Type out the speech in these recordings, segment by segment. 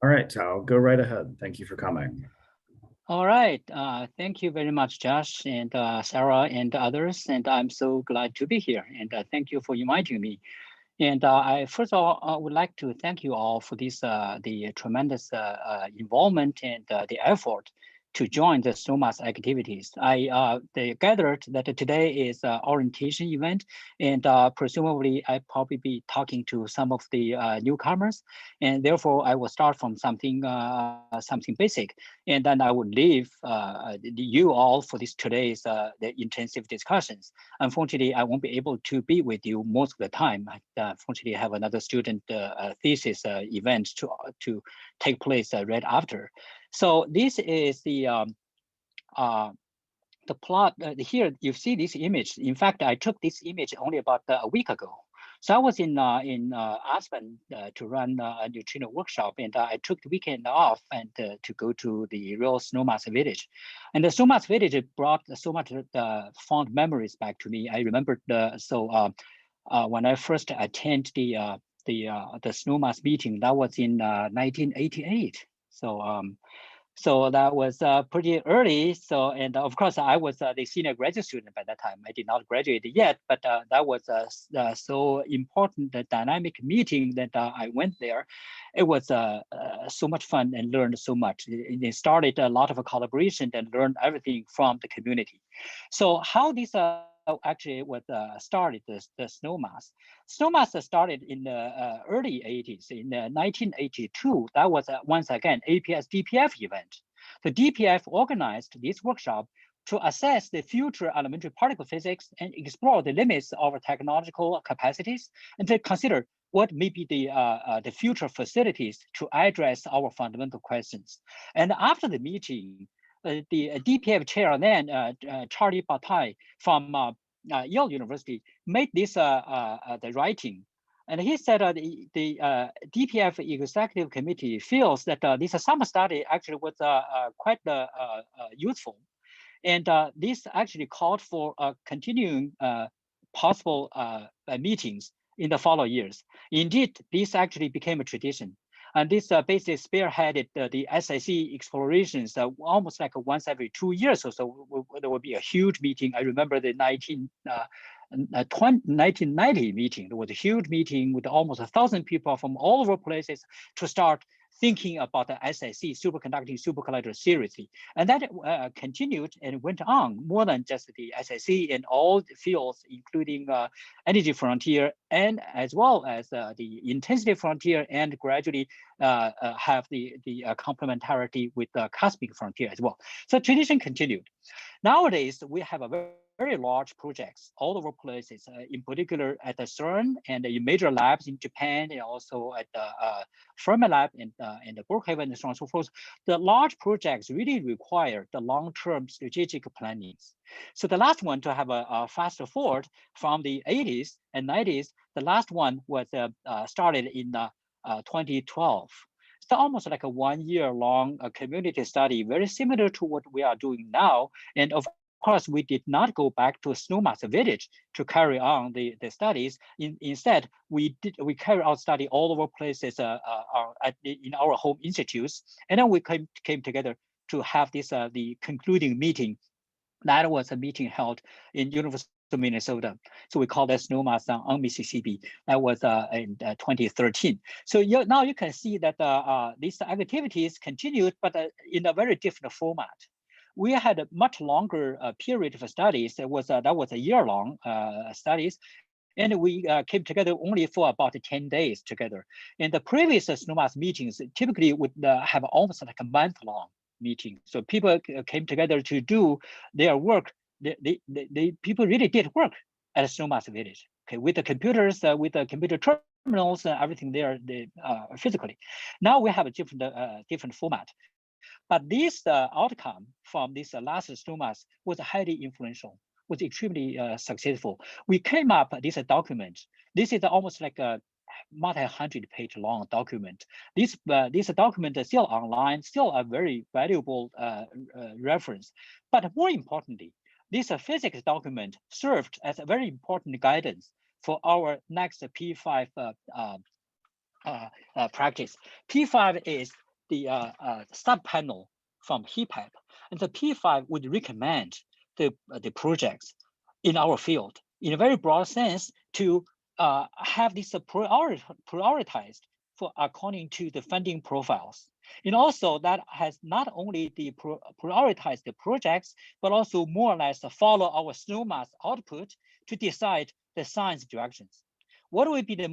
All right, Tao, go right ahead. Thank you for coming. All right. Thank you very much, Josh and Sarah and others. And I'm so glad to be here. And thank you for inviting me. And I first of all would like to thank you all for this the tremendous involvement and the effort to join the Snowmass activities. They gathered that today is an orientation event, and presumably I probably be talking to some of the newcomers, and therefore I will start from something basic, and then I would leave you all for this today's the intensive discussions. Unfortunately, I won't be able to be with you most of the time. I unfortunately have another student thesis event to take place right after. So this is the plot. Here you see this image. In fact, I took this image only about a week ago. So I was in Aspen to run a neutrino workshop, and I took the weekend off and to go to the real Snowmass village. And the Snowmass village brought so much fond memories back to me. I remembered when I first attended the Snowmass meeting, that was in 1988. So that was pretty early. So, and of course, I was the senior graduate student by that time. I did not graduate yet, but that was so important, the dynamic meeting that I went there. It was so much fun and learned so much. It started a lot of collaboration and learned everything from the community. So how this actually was started, the Snowmass. Snowmass started in the early 80s. In 1982, that was once again APS DPF event. The DPF organized this workshop to assess the future elementary particle physics and explore the limits of our technological capacities and to consider what may be the future facilities to address our fundamental questions. And after the meeting, the DPF chair then, Charlie Bataille from Yale University, made this the writing. And he said the DPF executive committee feels that this summer study actually was quite useful. And this actually called for continuing possible meetings in the following years. Indeed, this actually became a tradition. And this basically spearheaded the SIC explorations almost like once every 2 years or so. There would be a huge meeting. I remember the 1990 meeting. There was a huge meeting with almost 1,000 people from all over places to start thinking about the SIC, superconducting supercollider seriously. And that continued and went on more than just the SIC in all the fields, including energy frontier and as well as the intensity frontier, and gradually have the complementarity with the cosmic frontier as well. So tradition continued. Nowadays, we have a very large projects all over places, in particular at the CERN and in major labs in Japan, and also at the Fermilab and the Brookhaven and so on and so forth. The large projects really require the long-term strategic planning. So the last one, to have a faster forward from the 80s and 90s, the last one was started in 2012. It's almost like a 1 year long community study, very similar to what we are doing now. And of course, we did not go back to Snowmass village to carry on the studies. Instead, we carry out study all over places in our home institutes. And then we came together to have this the concluding meeting. That was a meeting held in University of Minnesota. So we call that Snowmass on Mississippi. That was in 2013. So now you can see that these activities continued, but in a very different format. We had a much longer period of studies. That was a year-long studies, and we came together only for about 10 days together. In the previous Snowmass meetings, typically would have almost like a month-long meeting. So people came together to do their work. People really did work at Snowmass Village. Okay, with the computers, with the computer terminals, everything there, physically. Now we have a different format. But this outcome from this last Snowmass was highly influential, was extremely successful. We came up with this document. This is almost like a multi-100-page long document. This document is still online, still a very valuable reference. But more importantly, this physics document served as a very important guidance for our next P5 practice. P5 is the sub-panel from HEPAP, and the P5 would recommend the projects in our field in a very broad sense to have this prioritized for according to the funding profiles. And also that has not only the prioritize the projects, but also more or less follow our Snowmass output to decide the science directions. What will be the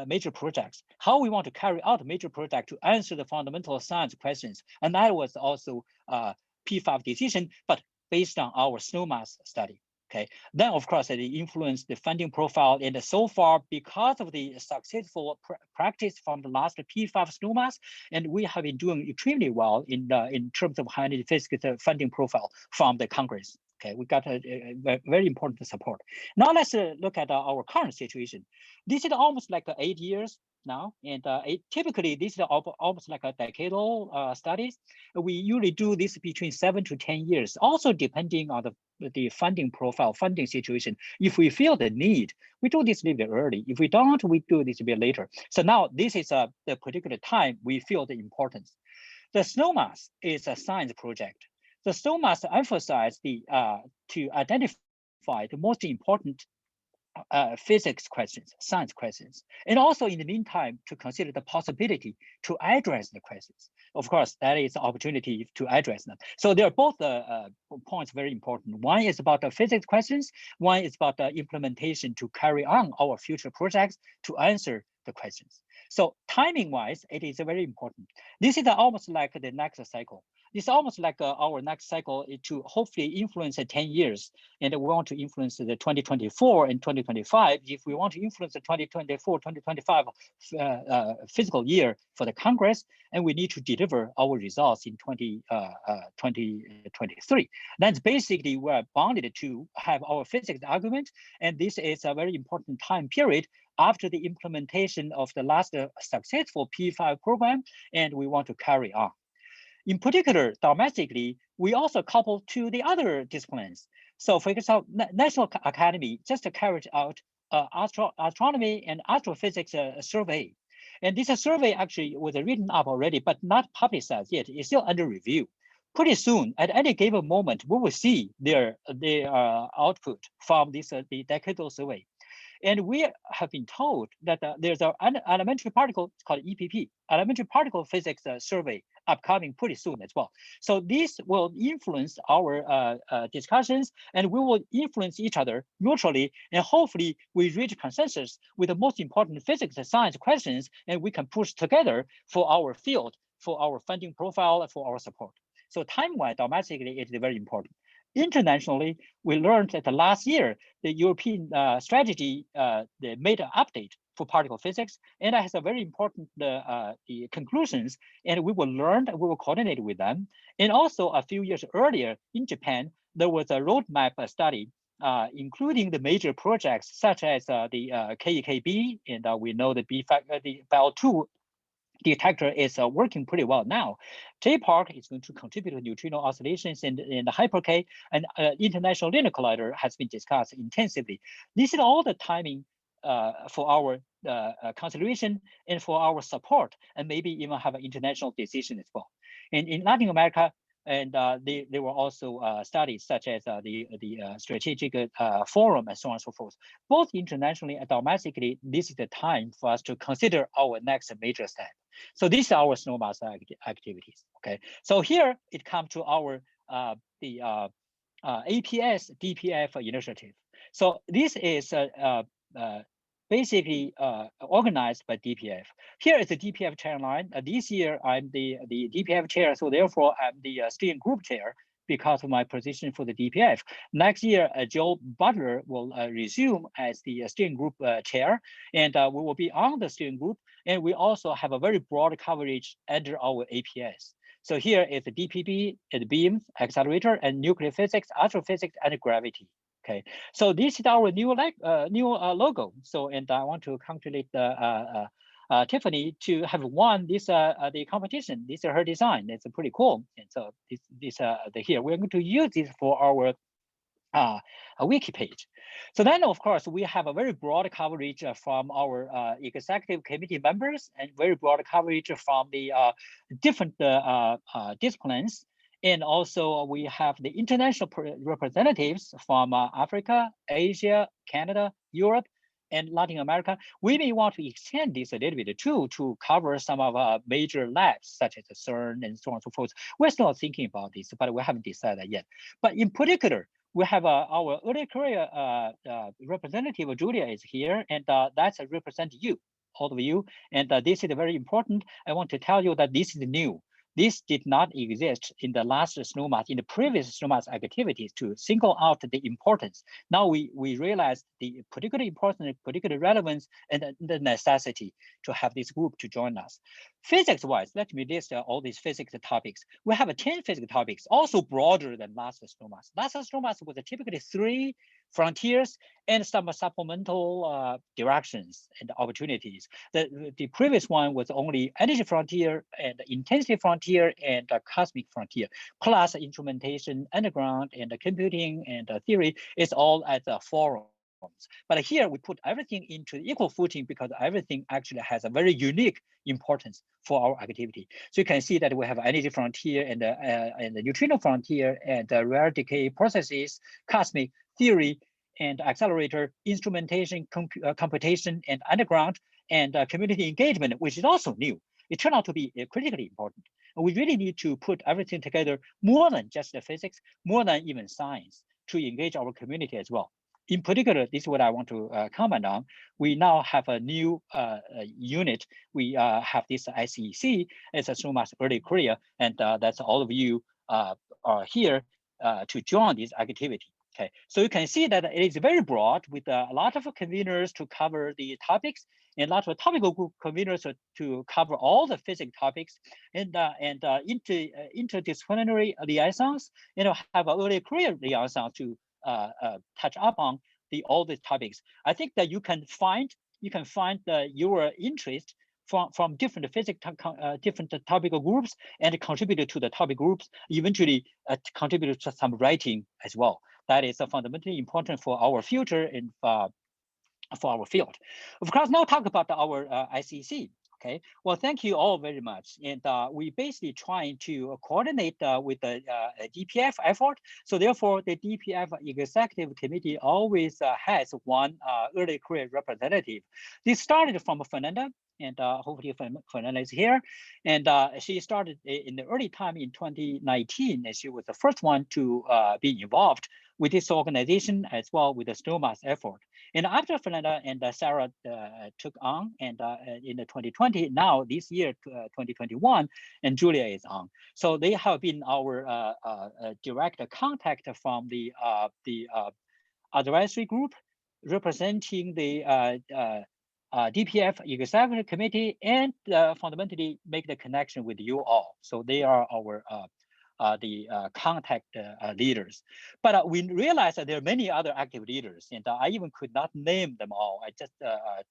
major projects? How we want to carry out a major project to answer the fundamental science questions. And that was also P5 decision, but based on our Snowmass study. Okay, then of course it influenced the funding profile, and so far because of the successful practice from the last P5 Snowmass, and we have been doing extremely well in terms of high energy physics funding profile from the Congress. Okay, we got a very important support. Now let's look at our current situation. This is almost like 8 years now, and typically this is almost like a decadal studies. We usually do this between 7 to 10 years, also depending on the funding profile, funding situation. If we feel the need, we do this a little bit early. If we don't, we do this a bit later. So now this is the particular time we feel the importance. The Snowmass is a science project. The Snowmass emphasized to identify the most important physics questions, science questions, and also in the meantime to consider the possibility to address the questions. Of course, that is an opportunity to address them. So there are both points very important. One is about the physics questions. One is about the implementation to carry on our future projects to answer the questions. So timing-wise, it is very important. This is almost like the next cycle. It's almost like our next cycle to hopefully influence 10 years, and we want to influence the 2024 and 2025. If we want to influence the 2024, 2025 fiscal year for the Congress, and we need to deliver our results in 2023. That's basically we're bounded to have our physics argument, and this is a very important time period after the implementation of the last successful P5 program, and we want to carry on. In particular, domestically, we also couple to the other disciplines. So for example, National Academy just carried out astronomy and astrophysics survey. And this survey actually was written up already, but not publicized yet. It's still under review. Pretty soon, at any given moment, we will see their output from this the decadal survey. And we have been told that there's an elementary particle, it's called EPP, elementary particle physics survey upcoming pretty soon as well. So this will influence our discussions, and we will influence each other mutually, and hopefully we reach consensus with the most important physics and science questions, and we can push together for our field, for our funding profile, and for our support. So time-wise, domestically, it is very important. Internationally, we learned that last year, the European strategy they made an update for particle physics, and that has a very important the conclusions, and we will learn, we will coordinate with them. And also a few years earlier in Japan, there was a roadmap study, including the major projects such as the KEKB, and we know the BAL2 detector is working pretty well now. J-Park is going to contribute to neutrino oscillations in the Hyper-K, and International Linear Collider has been discussed intensively. This is all the timing for our consideration and for our support, and maybe even have an international decision as well. And in Latin America, and there were also studies such as the strategic forum and so on and so forth. Both internationally and domestically, this is the time for us to consider our next major step. So these are our Snowmass activities. Okay, so here it comes to our APS DPF initiative. So this is basically organized by DPF. Here is the DPF chair line. This year I'm the DPF chair, so therefore I'm the steering group chair because of my position for the DPF. Next year, Joe Butler will resume as the steering group chair, and we will be on the steering group, and we also have a very broad coverage under our APS. So here is the DPB, the beams, accelerator, and nuclear physics, astrophysics, and gravity. Okay, so this is our new logo. So, and I want to congratulate Tiffany to have won this the competition. This is her design. It's pretty cool. And so this here we're going to use this for our a wiki page. So then, of course, we have a very broad coverage from our executive committee members and very broad coverage from the different disciplines. And also we have the international representatives from Africa, Asia, Canada, Europe, and Latin America. We may want to extend this a little bit too to cover some of our major labs, such as CERN and so on and so forth. We're still thinking about this, but we haven't decided yet. But in particular, we have our early career representative, Julia, is here, and that's represent you, all of you. And this is very important. I want to tell you that this is new. This did not exist in the last Snowmass, in the previous Snowmass activities to single out the importance. Now we realize the particular importance, particular relevance, and the necessity to have this group to join us. Physics-wise, let me list all these physics topics. We have 10 physics topics, also broader than last Snowmass. Last Snowmass was typically 3 frontiers and some supplemental directions and opportunities. The previous one was only energy frontier and intensity frontier and cosmic frontier, plus instrumentation, underground, and computing and theory is all at the forum. But here we put everything into equal footing because everything actually has a very unique importance for our activity. So you can see that we have energy frontier and the neutrino frontier and rare decay processes, cosmic theory and accelerator, instrumentation, computation, and underground, and community engagement, which is also new. It turned out to be critically important. And we really need to put everything together more than just the physics, more than even science, to engage our community as well. In particular, this is what I want to comment on. We now have a new unit. We have this SEC, it's a Snowmass Early Career, and that's all of you are here to join this activity. Okay, so you can see that it is very broad with a lot of conveners to cover the topics and a lot of topical group conveners to cover all the physics topics and interdisciplinary liaisons, have an early career liaison to touch upon all these topics. I think that you can find your interest from different physics, different topical groups and contribute to the topic groups, eventually contribute to some writing as well. That is fundamentally important for our future and for our field. Of course, now talk about our ICC. Okay, well, thank you all very much. And we basically trying to coordinate with the DPF effort. So therefore, the DPF executive committee always has one early career representative. This started from Fernanda, and hopefully Fernanda is here. And she started in the early time in 2019, and she was the first one to be involved with this organization as well with the Snowmass effort. And after Fernanda and Sarah took on, and in the 2020, now this year, 2021, and Julia is on. So they have been our direct contact from the advisory group representing the DPF executive committee and fundamentally make the connection with you all. So they are our contact leaders. But we realized that there are many other active leaders, and I even could not name them all. I just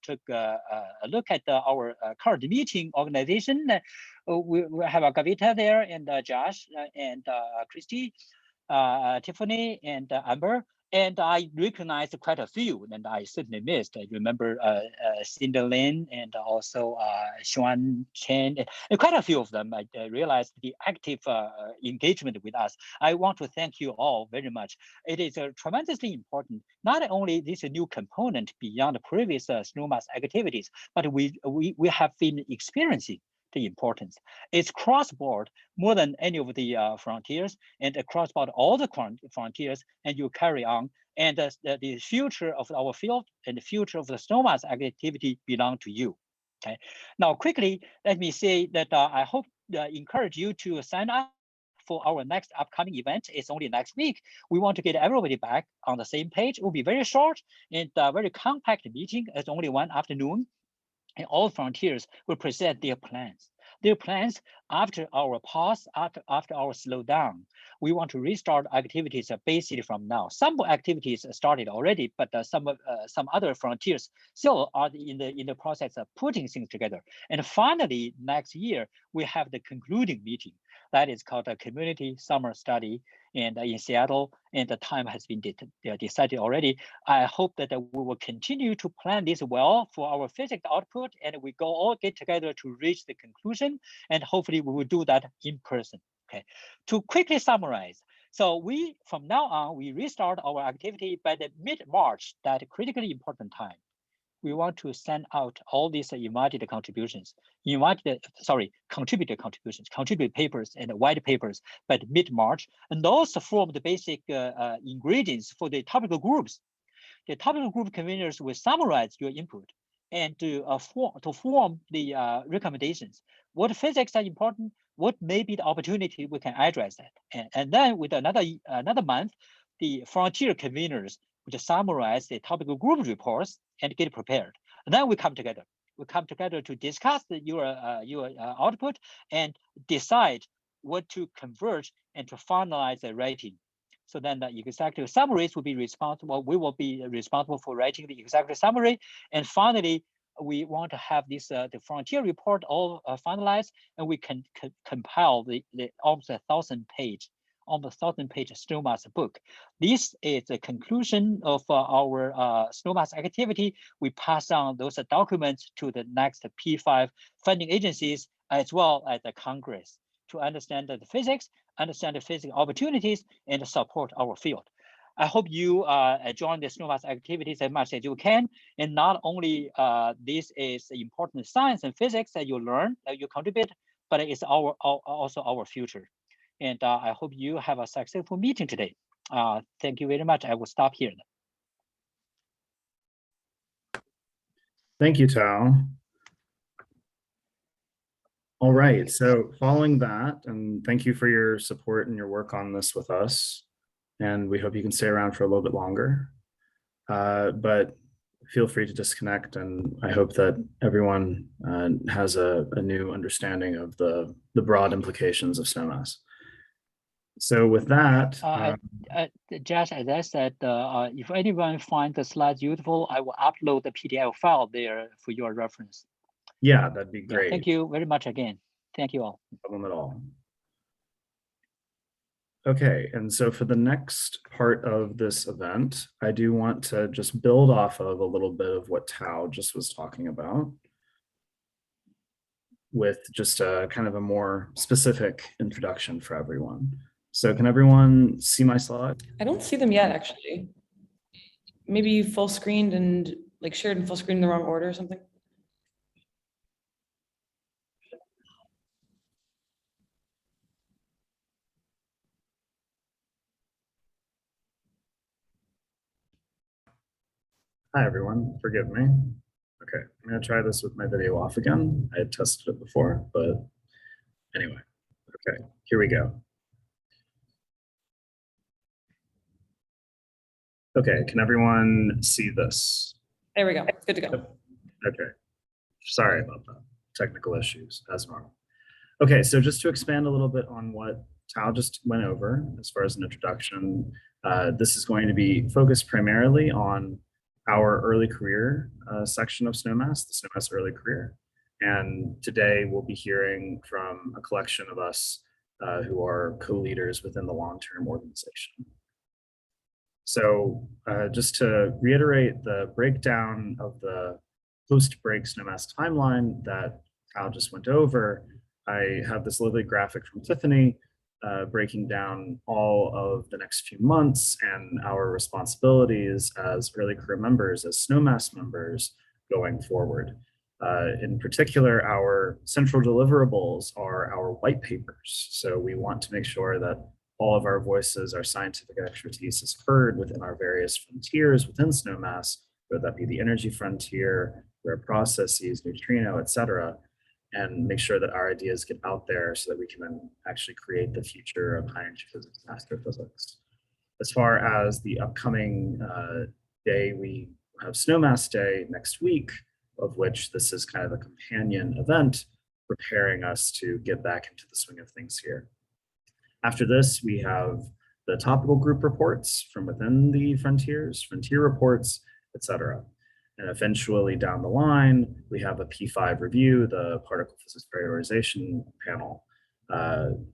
took a look at our current meeting organization. We have Gavita there, and Josh, and Christy, Tiffany, and Amber. And I recognized quite a few, and I certainly missed. I remember Cinda Lin and also Xuan Chen, and quite a few of them. I realized the active engagement with us. I want to thank you all very much. It is tremendously important, not only this new component beyond the previous Snowmass activities, but we have been experiencing the importance. It's cross-board more than any of the frontiers, and across about all the frontiers, and you carry on. And the future of our field and the future of the Snowmass activity belong to you. Okay. Now, quickly, let me say that I hope encourage you to sign up for our next upcoming event. It's only next week. We want to get everybody back on the same page. It will be very short and very compact meeting. It's only one afternoon. And all frontiers will present their plans. Their plans after our pause, after our slowdown. We want to restart activities basically from now. Some activities started already, but some other frontiers still are in the process of putting things together. And finally, next year we have the concluding meeting. That is called a community summer study. and in Seattle, and the time has been decided already. I hope that we will continue to plan this well for our physics output, and we all get together to reach the conclusion, and hopefully we will do that in person. Okay, to quickly summarize. So from now on, we restart our activity by the mid-March, that critically important time. We want to send out all these contributed contributions, contribute papers and white papers by mid-March, and those form the basic ingredients for the topical groups. The topical group conveners will summarize your input and to form the recommendations. What physics are important? What may be the opportunity we can address that? And then with another month, the frontier conveners would summarize the topical group reports and get prepared. And then we come together. We come together to discuss your output and decide what to converge and to finalize the writing. So then the executive summaries will be responsible. We will be responsible for writing the executive summary. And finally, we want to have this the frontier report all finalized, and we can compile the almost 1,000-page Snowmass book. This is the conclusion of our Snowmass activity. We pass on those documents to the next P5 funding agencies as well as the Congress to understand the physics, understand the physical opportunities, and support our field. I hope you join the Snowmass activities as much as you can. And not only this is important science and physics that you learn, that you contribute, but it's also our future. And I hope you have a successful meeting today. Thank you very much. I will stop here. Thank you, Tao. All right, so following that, and thank you for your support and your work on this with us. And we hope you can stay around for a little bit longer. But feel free to disconnect, and I hope that everyone has a new understanding of the broad implications of Snowmass. So with that, Josh, as I said, if anyone finds the slides useful, I will upload the PDF file there for your reference. Yeah, that'd be great. Yeah, thank you very much again. Thank you all. No problem at all. Okay, and so for the next part of this event, I do want to just build off of a little bit of what Tao just was talking about, with just a kind of a more specific introduction for everyone. So can everyone see my slide? I don't see them yet, actually. Maybe full screened and like shared and full screen in the wrong order or something. Hi, everyone. Forgive me. Okay, I'm going to try this with my video off again. I had tested it before, but anyway. Okay, here we go. Okay, can everyone see this? There we go. Good to go. Okay, sorry about that. Technical issues, as normal. Okay, so just to expand a little bit on what Tao just went over as far as an introduction, this is going to be focused primarily on our early career section of Snowmass, the Snowmass early career. And today we'll be hearing from a collection of us who are co-leaders within the long-term organization. So just to reiterate the breakdown of the post-break Snowmass timeline that Tao just went over, I have this lovely graphic from Tiffany breaking down all of the next few months and our responsibilities as early career members, as Snowmass members going forward. In particular, our central deliverables are our white papers. So we want to make sure that all of our voices, our scientific expertise is heard within our various frontiers within Snowmass, whether that be the energy frontier, rare processes, neutrino, et cetera, and make sure that our ideas get out there so that we can then actually create the future of high energy physics and astrophysics. As far as the upcoming day, we have Snowmass Day next week, of which this is kind of a companion event, preparing us to get back into the swing of things here. After this, we have the topical group reports from within the frontiers, frontier reports, et cetera. And eventually down the line, we have a P5 review, the particle physics prioritization panel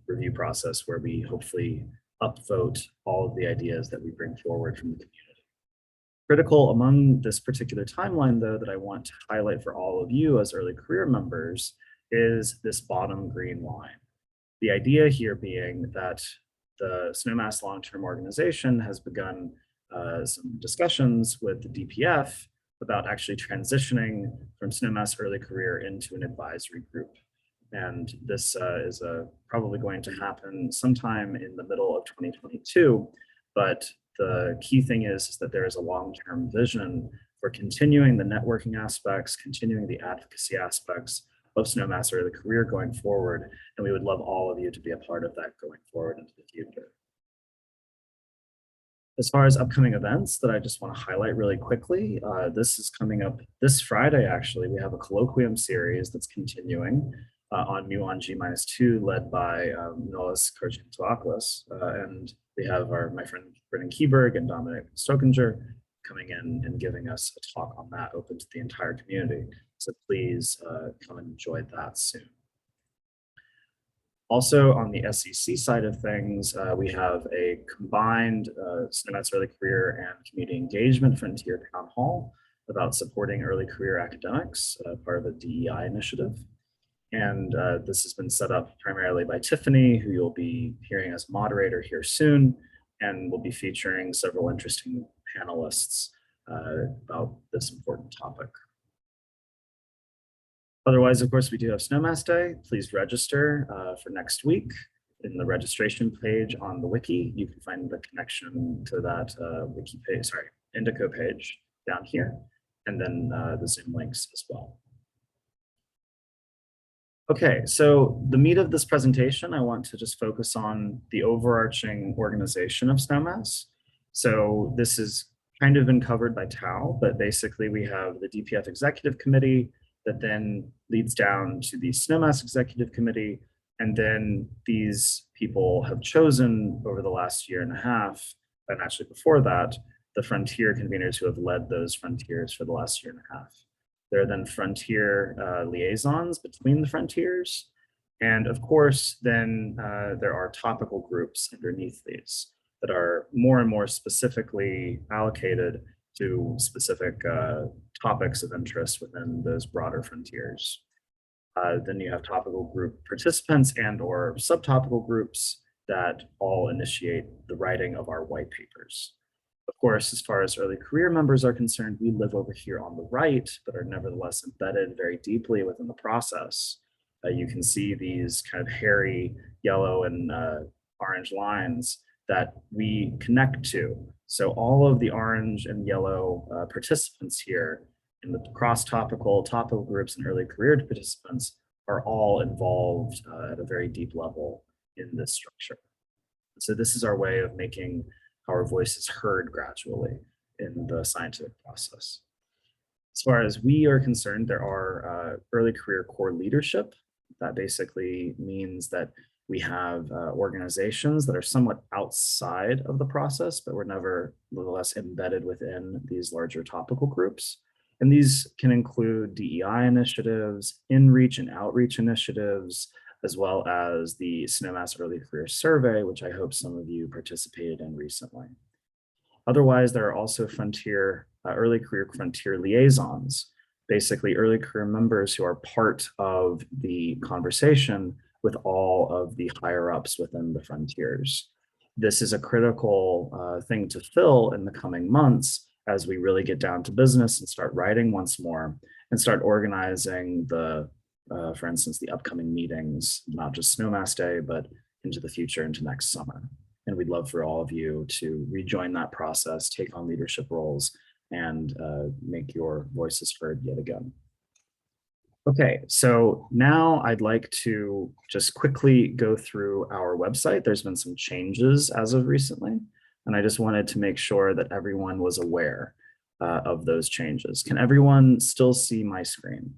review process, where we hopefully upvote all of the ideas that we bring forward from the community. Critical among this particular timeline, though, that I want to highlight for all of you as early career members is this bottom green line. The idea here being that the Snowmass long-term organization has begun some discussions with the DPF about actually transitioning from Snowmass early career into an advisory group. And this is probably going to happen sometime in the middle of 2022, but the key thing is that there is a long-term vision for continuing the networking aspects, continuing the advocacy aspects of Snowmass early career going forward. And we would love all of you to be a part of that going forward into the future. As far as upcoming events that I just want to highlight really quickly, this is coming up this Friday, actually. We have a colloquium series that's continuing on Muon G-2, led by Nolas Karjintouakos. And we have my friend Brennan Kieberg and Dominic Stokinger coming in and giving us a talk on that, open to the entire community. So please come and enjoy that soon. Also on the SEC side of things, we have a combined Snowmass early career and community engagement frontier town hall about supporting early career academics, part of a DEI initiative. And this has been set up primarily by Tiffany, who you'll be hearing as moderator here soon, and we'll be featuring several interesting panelists about this important topic. Otherwise, of course, we do have Snowmass Day. Please register for next week. In the registration page on the wiki, you can find the connection to that wiki page, sorry, Indico page down here, and then the Zoom links as well. Okay, so the meat of this presentation, I want to just focus on the overarching organization of Snowmass. So this is kind of been covered by Tao, but basically we have the DPF Executive Committee that then leads down to the Snowmass Executive Committee. And then these people have chosen over the last year and a half, and actually before that, the frontier conveners who have led those frontiers for the last year and a half. There are then frontier liaisons between the frontiers. And of course, then there are topical groups underneath these that are more and more specifically allocated to specific topics of interest within those broader frontiers. Then you have topical group participants and or subtopical groups that all initiate the writing of our white papers. Of course, as far as early career members are concerned, we live over here on the right, but are nevertheless embedded very deeply within the process. You can see these kind of hairy yellow and orange lines that we connect to. So all of the orange and yellow participants here in the cross-topical, topical groups and early career participants are all involved at a very deep level in this structure. So this is our way of making our voices heard gradually in the scientific process. As far as we are concerned, there are early career core leadership. That basically means that we have organizations that are somewhat outside of the process, but we're nevertheless embedded within these larger topical groups. And these can include DEI initiatives, in-reach and outreach initiatives, as well as the Snowmass Early Career Survey, which I hope some of you participated in recently. Otherwise, there are also early career frontier liaisons, basically early career members who are part of the conversation with all of the higher ups within the frontiers. This is a critical thing to fill in the coming months as we really get down to business and start writing once more and start organizing for instance, the upcoming meetings, not just Snowmass Day, but into the future, into next summer. And we'd love for all of you to rejoin that process, take on leadership roles, and make your voices heard yet again. Okay, so now I'd like to just quickly go through our website. There's been some changes as of recently, and I just wanted to make sure that everyone was aware of those changes. Can everyone still see my screen?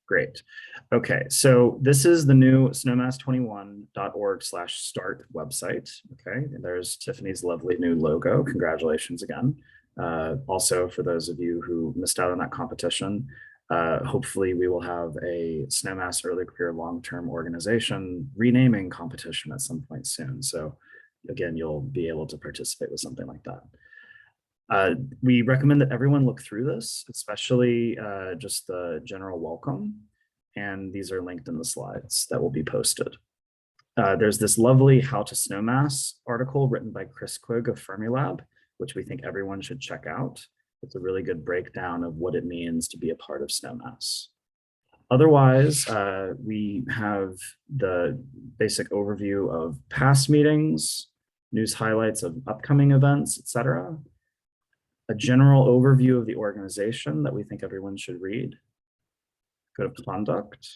Great. Okay, so this is the new snowmass21.org/start website. Okay, and there's Tiffany's lovely new logo. Congratulations again. Also, for those of you who missed out on that competition, Hopefully we will have a Snowmass Early Career Long-Term Organization renaming competition at some point soon. So again, you'll be able to participate with something like that. We recommend that everyone look through this, especially just the general welcome. And these are linked in the slides that will be posted. There's this lovely How to Snowmass article written by Chris Quigg of Fermilab, which we think everyone should check out. It's a really good breakdown of what it means to be a part of Snowmass. Otherwise, we have the basic overview of past meetings, news highlights of upcoming events, etc. A general overview of the organization that we think everyone should read, code of conduct,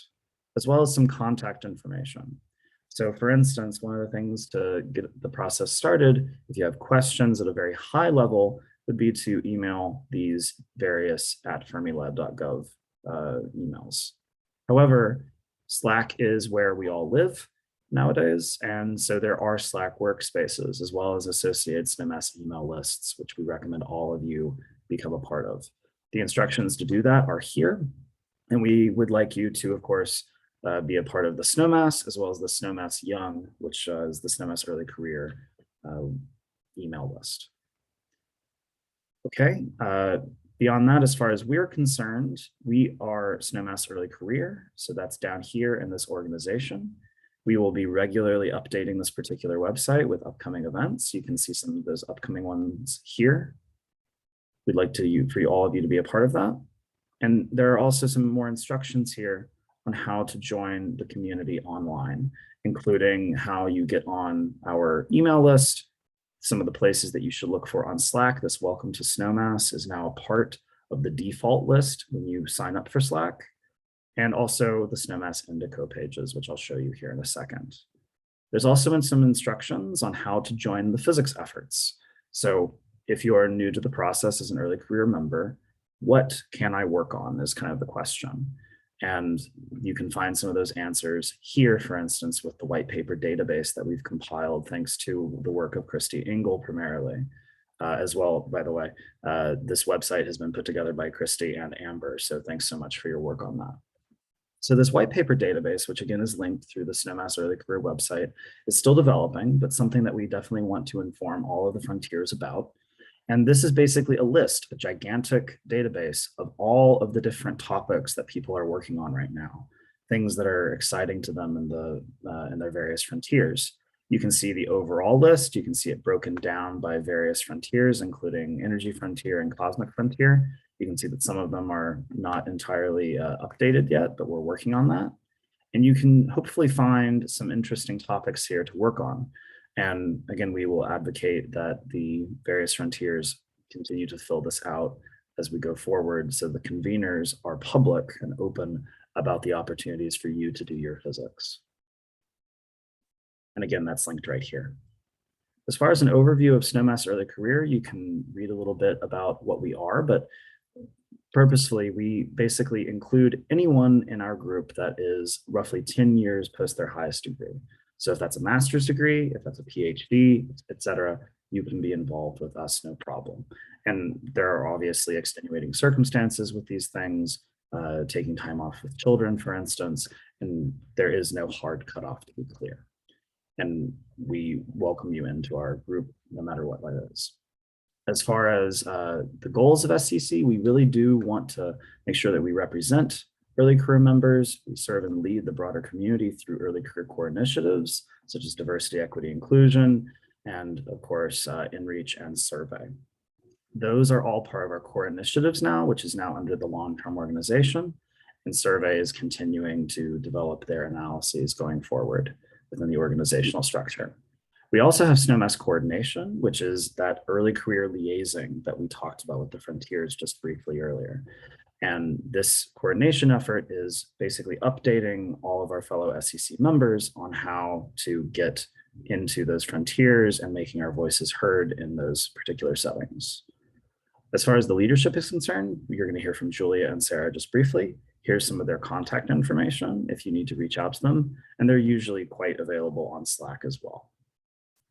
as well as some contact information. So for instance, one of the things to get the process started, if you have questions at a very high level, would be to email these various @fermilab.gov emails. However, Slack is where we all live nowadays, and so there are Slack workspaces as well as associated Snowmass email lists, which we recommend all of you become a part of. The instructions to do that are here, and we would like you to, of course, be a part of the Snowmass as well as the Snowmass Young, which is the Snowmass Early Career email list. Okay, beyond that, as far as we're concerned, we are Snowmass Early Career. So that's down here in this organization. We will be regularly updating this particular website with upcoming events. You can see some of those upcoming ones here. We'd like for all of you to be a part of that. And there are also some more instructions here on how to join the community online, including how you get on our email list, some of the places that you should look for on Slack. This Welcome to Snowmass is now a part of the default list when you sign up for Slack, and also the Snowmass Indico pages, which I'll show you here in a second. There's also been some instructions on how to join the physics efforts. So if you are new to the process as an early career member, what can I work on is kind of the question. And you can find some of those answers here, for instance, with the white paper database that we've compiled thanks to the work of Christy Engel primarily. As well, by the way, this website has been put together by Christy and Amber, so thanks so much for your work on that. So this white paper database, which again is linked through the Snowmass Early Career website, is still developing, but something that we definitely want to inform all of the frontiers about. And this is basically a list, a gigantic database of all of the different topics that people are working on right now, things that are exciting to them in their various frontiers. You can see the overall list. You can see it broken down by various frontiers, including energy frontier and cosmic frontier. You can see that some of them are not entirely updated yet, but we're working on that. And you can hopefully find some interesting topics here to work on. And again, we will advocate that the various frontiers continue to fill this out as we go forward, so the conveners are public and open about the opportunities for you to do your physics. And again, that's linked right here. As far as an overview of Snowmass Early Career, you can read a little bit about what we are, but purposefully, we basically include anyone in our group that is roughly 10 years post their highest degree. So if that's a master's degree, if that's a PhD, etc., you can be involved with us, no problem. And there are obviously extenuating circumstances with these things, taking time off with children, for instance, and there is no hard cutoff, to be clear. And we welcome you into our group, no matter what that is. As far as the goals of SCC, we really do want to make sure that we represent early career members. We serve and lead the broader community through early career core initiatives, such as diversity, equity, inclusion, and of course, InReach and Survey. Those are all part of our core initiatives now, which is now under the long-term organization, and Survey is continuing to develop their analyses going forward within the organizational structure. We also have Snowmass Coordination, which is that early career liaison that we talked about with the frontiers just briefly earlier. And this coordination effort is basically updating all of our fellow SCC members on how to get into those frontiers and making our voices heard in those particular settings. As far as the leadership is concerned, you're going to hear from Julia and Sarah just briefly. Here's some of their contact information if you need to reach out to them, and they're usually quite available on Slack as well.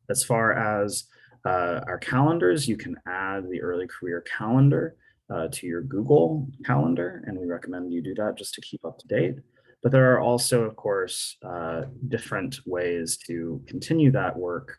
As far as our calendars, you can add the early career calendar to your Google Calendar, and we recommend you do that just to keep up to date. But there are also, of course, different ways to continue that work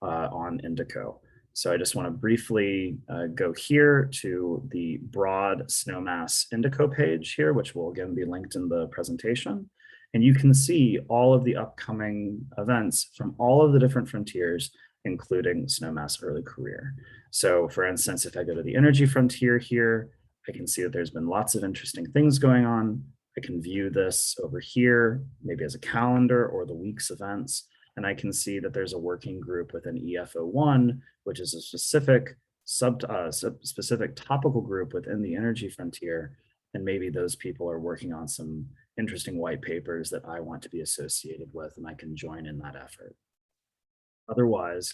on Indico. So I just want to briefly go here to the broad Snowmass Indico page here, which will again be linked in the presentation. And you can see all of the upcoming events from all of the different frontiers, including Snowmass Early Career. So for instance, if I go to the energy frontier here, I can see that there's been lots of interesting things going on. I can view this over here, maybe as a calendar or the week's events. And I can see that there's a working group within EFO1, which is a specific specific topical group within the energy frontier. And maybe those people are working on some interesting white papers that I want to be associated with, and I can join in that effort. Otherwise,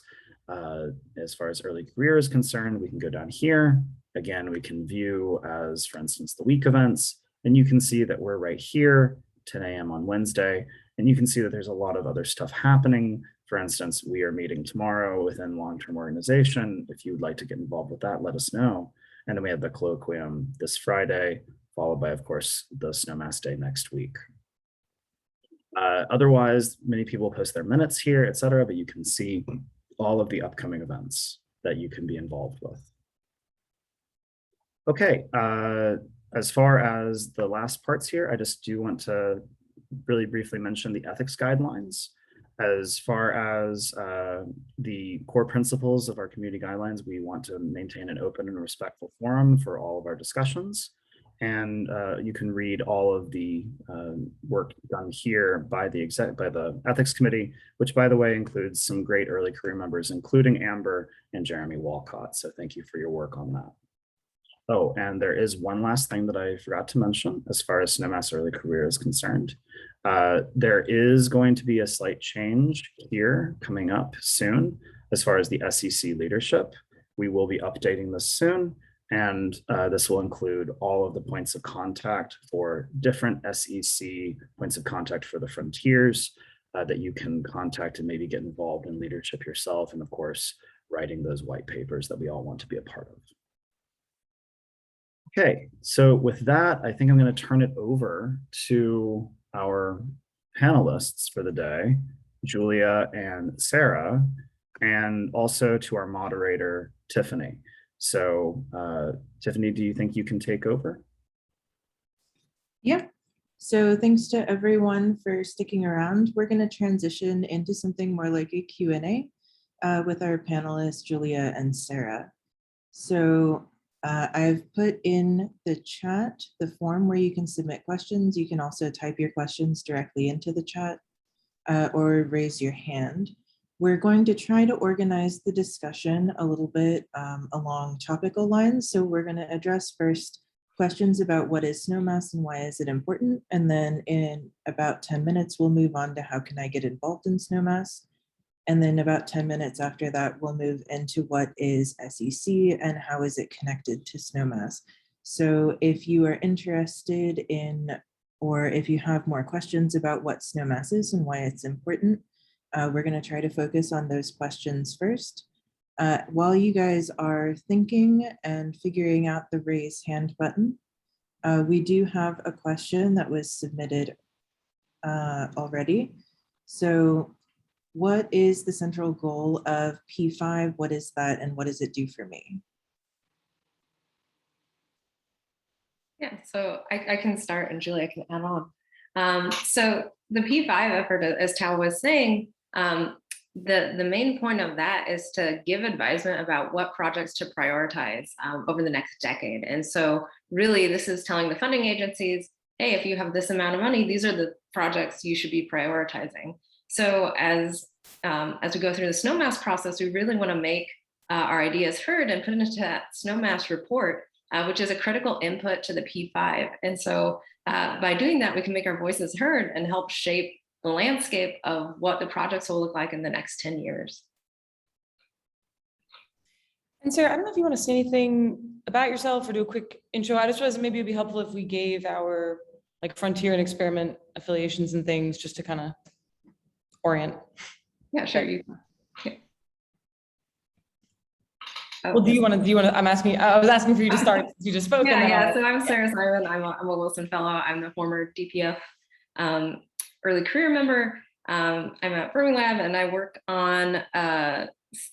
as far as early career is concerned, we can go down here. Again, we can view as, for instance, the week events, and you can see that we're right here, 10 a.m. on Wednesday. And you can see that there's a lot of other stuff happening. For instance, we are meeting tomorrow within long-term organization. If you would like to get involved with that, let us know. And then we have the colloquium this Friday, followed by, of course, the Snowmass Day next week. Otherwise, many people post their minutes here, et cetera, but you can see all of the upcoming events that you can be involved with. Okay, as far as the last parts here, I just do want to really briefly mention the ethics guidelines. As far as the core principles of our community guidelines, we want to maintain an open and respectful forum for all of our discussions. And you can read all of the work done here by the ethics committee, which by the way includes some great early career members, including Amber and Jeremy Walcott. So thank you for your work on that. Oh, and there is one last thing that I forgot to mention as far as Snowmass Early Career is concerned. There is going to be a slight change here coming up soon as far as the SEC leadership. We will be updating this soon, and this will include all of the points of contact for different SEC points of contact for the frontiers that you can contact and maybe get involved in leadership yourself, and of course, writing those white papers that we all want to be a part of. Okay, so with that, I think I'm going to turn it over to our panelists for the day, Julia and Sarah, and also to our moderator, Tiffany. So Tiffany, do you think you can take over? Yeah, so thanks to everyone for sticking around. We're going to transition into something more like a Q&A with our panelists, Julia and Sarah. So I've put in the chat the form where you can submit questions. You can also type your questions directly into the chat or raise your hand. We're going to try to organize the discussion a little bit along topical lines. So we're going to address first questions about what is Snowmass and why is it important. And then in about 10 minutes, we'll move on to how can I get involved in Snowmass. And then about 10 minutes after that, we'll move into what is SEC and how is it connected to Snowmass. So if you are interested in, or if you have more questions about what Snowmass is and why it's important, we're going to try to focus on those questions first. While you guys are thinking and figuring out the raise hand button, we do have a question that was submitted already. So what is the central goal of P5? What is that and what does it do for me? Yeah, so I can start and Julia can add on. So the P5 effort, as Tal was saying, the main point of that is to give advisement about what projects to prioritize over the next decade. And so really this is telling the funding agencies, hey, if you have this amount of money, these are the projects you should be prioritizing. So as we go through the Snowmass process, we really want to make our ideas heard and put into that Snowmass report, which is a critical input to the P5. And so by doing that, we can make our voices heard and help shape the landscape of what the projects will look like in the next 10 years. And Sarah, I don't know if you want to say anything about yourself or do a quick intro. I just realized maybe it'd be helpful if we gave our like frontier and experiment affiliations and things just to kind of orient. Yeah, sure. Oh, Well, do you want to, I was asking for you to start, since you just spoke. and then yeah. I'll- So I'm Sarah Simon. I'm a Wilson Fellow. I'm the former DPF early career member. I'm at Brewing Lab, and I work on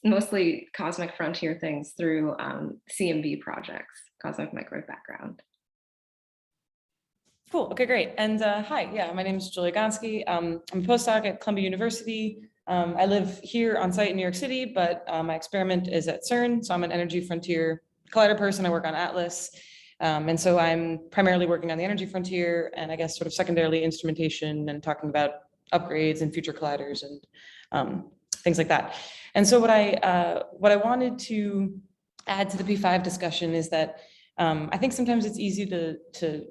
mostly cosmic frontier things through CMB projects, cosmic microwave background. Cool. Okay, great. And hi, yeah, my name is Julia Gonski. I'm a postdoc at Columbia University. I live here on site in New York City, but my experiment is at CERN. So I'm an energy frontier collider person. I work on Atlas. And so I'm primarily working on the energy frontier and I guess sort of secondarily instrumentation and talking about upgrades and future colliders and things like that. And so what I wanted to add to the P5 discussion is that I think sometimes it's easy to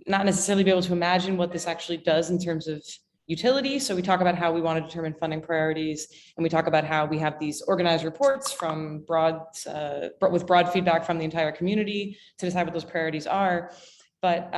not necessarily be able to imagine what this actually does in terms of utility. So we talk about how we want to determine funding priorities, and we talk about how we have these organized reports from with broad feedback from the entire community to decide what those priorities are. But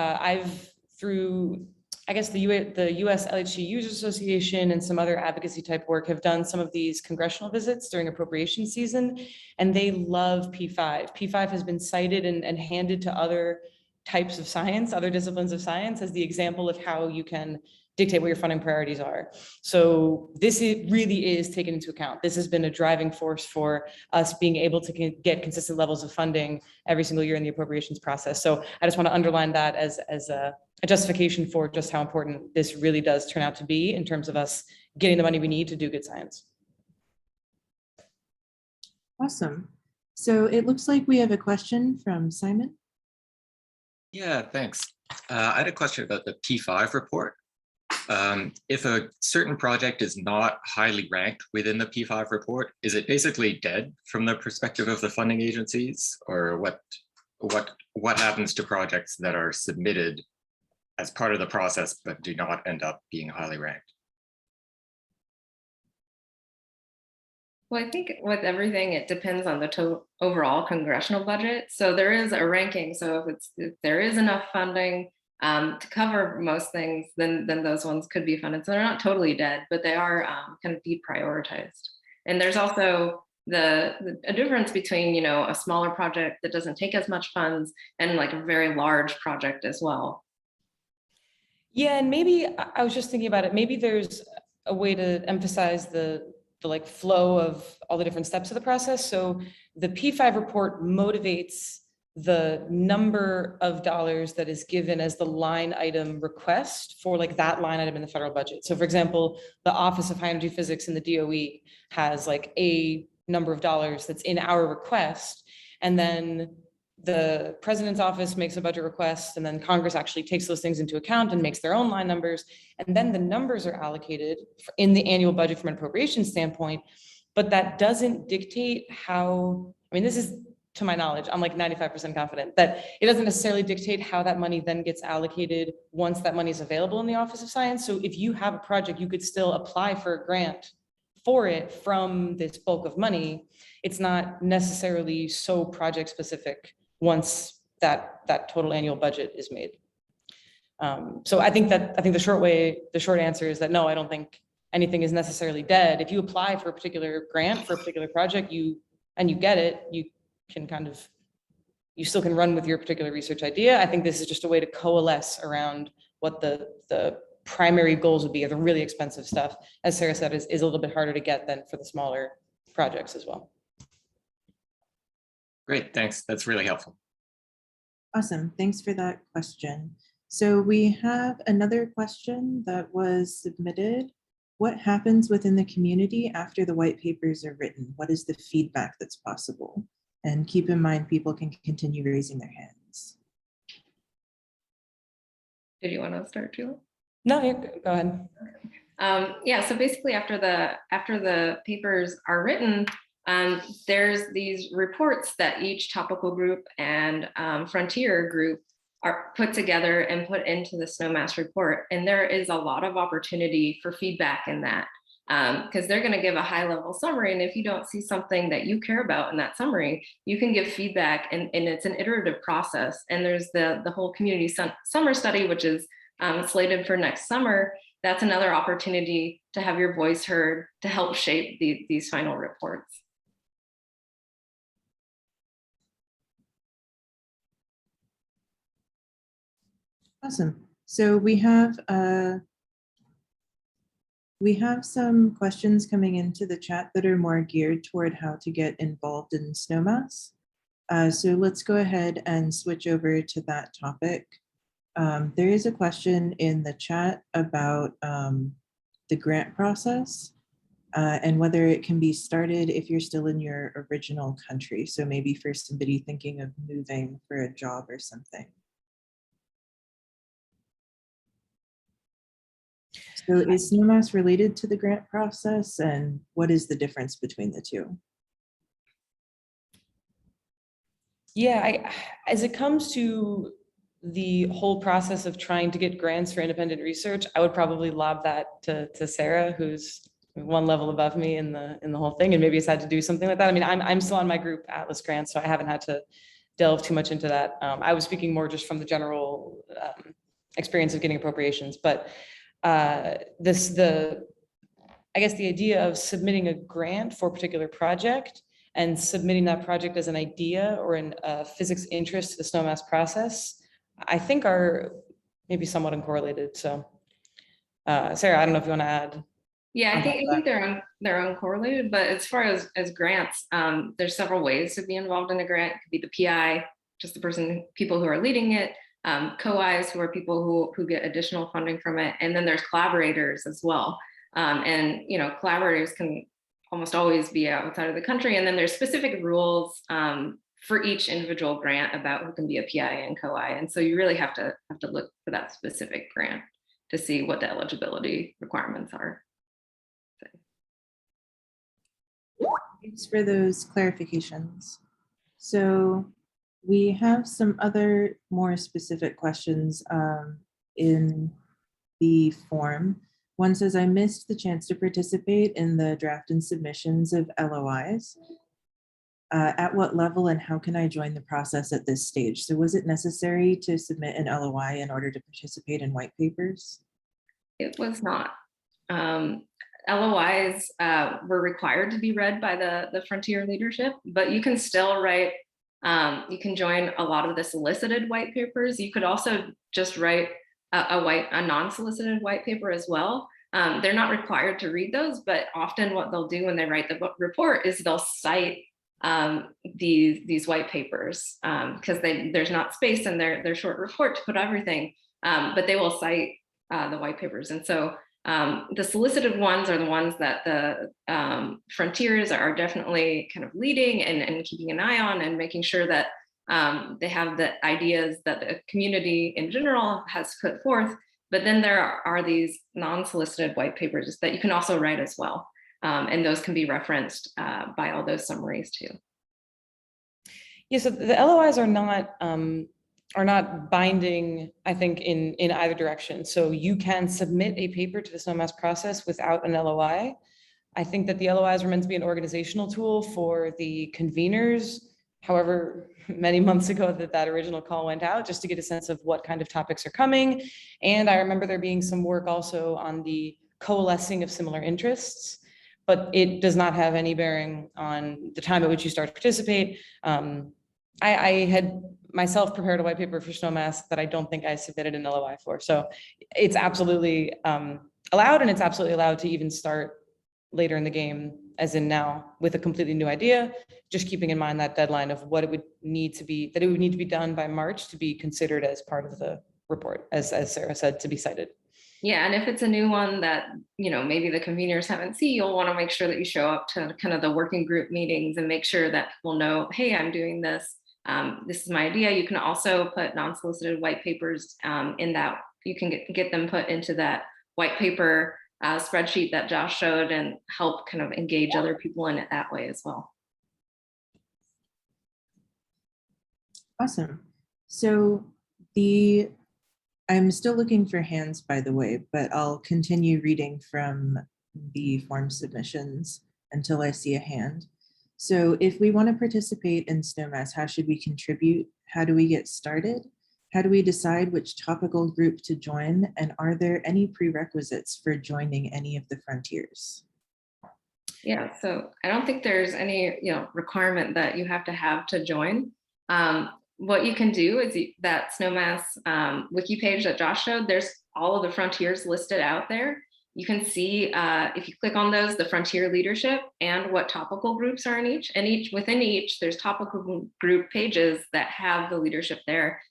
through, I guess, the US LHC Users Association and some other advocacy type work have done some of these congressional visits during appropriation season, and they love P5. P5 has been cited and handed to other types of science, other disciplines of science, as the example of how you can dictate what your funding priorities are. So this really is taken into account. This has been a driving force for us being able to get consistent levels of funding every single year in the appropriations process. So I just want to underline that as a justification for just how important this really does turn out to be in terms of us getting the money we need to do good science. Awesome. So it looks like we have a question from Simon. Yeah, thanks. I had a question about the P5 report. If a certain project is not highly ranked within the P5 report, is it basically dead from the perspective of the funding agencies? Or what happens to projects that are submitted as part of the process but do not end up being highly ranked? Well, I think with everything, it depends on the overall congressional budget. So there is a ranking. So if there is enough funding to cover most things, then those ones could be funded. So they're not totally dead, but they are kind of deprioritized. And there's also a difference between, a smaller project that doesn't take as much funds and like a very large project as well. Yeah, and maybe I was just thinking about it. Maybe there's a way to emphasize the like flow of all the different steps of the process. So the P5 report motivates the number of dollars that is given as the line item request for like that line item in the federal budget. So for example, the Office of High Energy Physics in the DOE has like a number of dollars that's in our request. And then the president's office makes a budget request, and then Congress actually takes those things into account and makes their own line numbers. And then the numbers are allocated in the annual budget from an appropriation standpoint, but that doesn't dictate how, I mean, this is, to my knowledge, I'm like 95% confident that it doesn't necessarily dictate how that money then gets allocated once that money is available in the Office of Science. So if you have a project, you could still apply for a grant for it from this bulk of money. It's not necessarily so project specific once that total annual budget is made. So I think the short answer is that no, I don't think anything is necessarily dead. If you apply for a particular grant for a particular project, and you get it, you still can run with your particular research idea. I think this is just a way to coalesce around what the primary goals would be, or the really expensive stuff, as Sarah said, is a little bit harder to get than for the smaller projects as well. Great, thanks. That's really helpful. Awesome. Thanks for that question. So we have another question that was submitted. What happens within the community after the white papers are written? What is the feedback that's possible? And keep in mind, people can continue raising their hands. Did you want to start, Julie? No, go ahead. Yeah, so basically after the papers are written, there's these reports that each topical group and frontier group are put together and put into the Snowmass report. And there is a lot of opportunity for feedback in that, because they're going to give a high level summary. And if you don't see something that you care about in that summary, you can give feedback, and it's an iterative process. And there's the whole community summer study, which is slated for next summer. That's another opportunity to have your voice heard to help shape these final reports. Awesome. So we have some questions coming into the chat that are more geared toward how to get involved in Snowmass. So let's go ahead and switch over to that topic. There is a question in the chat about the grant process and whether it can be started if you're still in your original country. So maybe for somebody thinking of moving for a job or something. So is Snowmass related to the grant process, and what is the difference between the two? Yeah, as it comes to the whole process of trying to get grants for independent research, I would probably lob that to Sarah, who's one level above me in the whole thing, and maybe has had to do something like that. I mean, I'm still on my group Atlas grant, so I haven't had to delve too much into that. I was speaking more just from the general experience of getting appropriations, but I guess the idea of submitting a grant for a particular project and submitting that project as an idea or in physics interest to the Snowmass process, I think are maybe somewhat uncorrelated. So Sarah, I don't know if you want to add. Yeah, I think they're uncorrelated, but as far as grants, there's several ways to be involved in a grant. It could be the PI, just the people who are leading it, co-Is, who are people who get additional funding from it, and then there's collaborators as well. And collaborators can almost always be outside of the country, and then there's specific rules for each individual grant about who can be a PI and co-I, and so you really have to look for that specific grant to see what the eligibility requirements are. Thanks for those clarifications. So we have some other more specific questions in the form. One says, I missed the chance to participate in the draft and submissions of LOIs. At what level and how can I join the process at this stage? So was it necessary to submit an LOI in order to participate in white papers? It was not. LOIs were required to be read by the frontier leadership, but you can still write, you can join a lot of the solicited white papers. You could also just write a non-solicited white paper as well. They're not required to read those, but often what they'll do when they write the report is they'll cite these white papers because there's not space in their short report to put everything, but they will cite the white papers. And so the solicited ones are the ones that the frontiers are definitely kind of leading and keeping an eye on and making sure that they have the ideas that the community in general has put forth. But then there are these non-solicited white papers that you can also write as well. And those can be referenced by all those summaries too. Yeah, so the LOIs are not binding, I think, in either direction. So you can submit a paper to the Snowmass process without an LOI. I think that the LOIs were meant to be an organizational tool for the conveners, however many months ago that original call went out, just to get a sense of what kind of topics are coming. And I remember there being some work also on the coalescing of similar interests, but it does not have any bearing on the time at which you start to participate. I had myself prepared a white paper for Snowmass that I don't think I submitted an LOI for. So it's absolutely allowed, and it's absolutely allowed to even start later in the game, as in now, with a completely new idea, just keeping in mind that deadline of what it would need to be, that it would need to be done by March to be considered as part of the report, as Sarah said, to be cited. Yeah, and if it's a new one that, maybe the conveners haven't seen, you'll want to make sure that you show up to kind of the working group meetings and make sure that people know, hey, I'm doing this. This is my idea. You can also put non-solicited white papers in that. You can get them put into that white paper spreadsheet that Josh showed and help kind of engage other people in it that way as well. Awesome. So I'm still looking for hands, by the way, but I'll continue reading from the form submissions until I see a hand. So if we want to participate in Snowmass, how should we contribute? How do we get started? How do we decide which topical group to join? And are there any prerequisites for joining any of the frontiers? Yeah, so I don't think there's any requirement that you have to join. what you can do is that Snowmass wiki page that Josh showed, there's all of the frontiers listed out there. You can see if you click on those, the frontier leadership and what topical groups are in each, and within each, there's topical group pages that have the leadership there.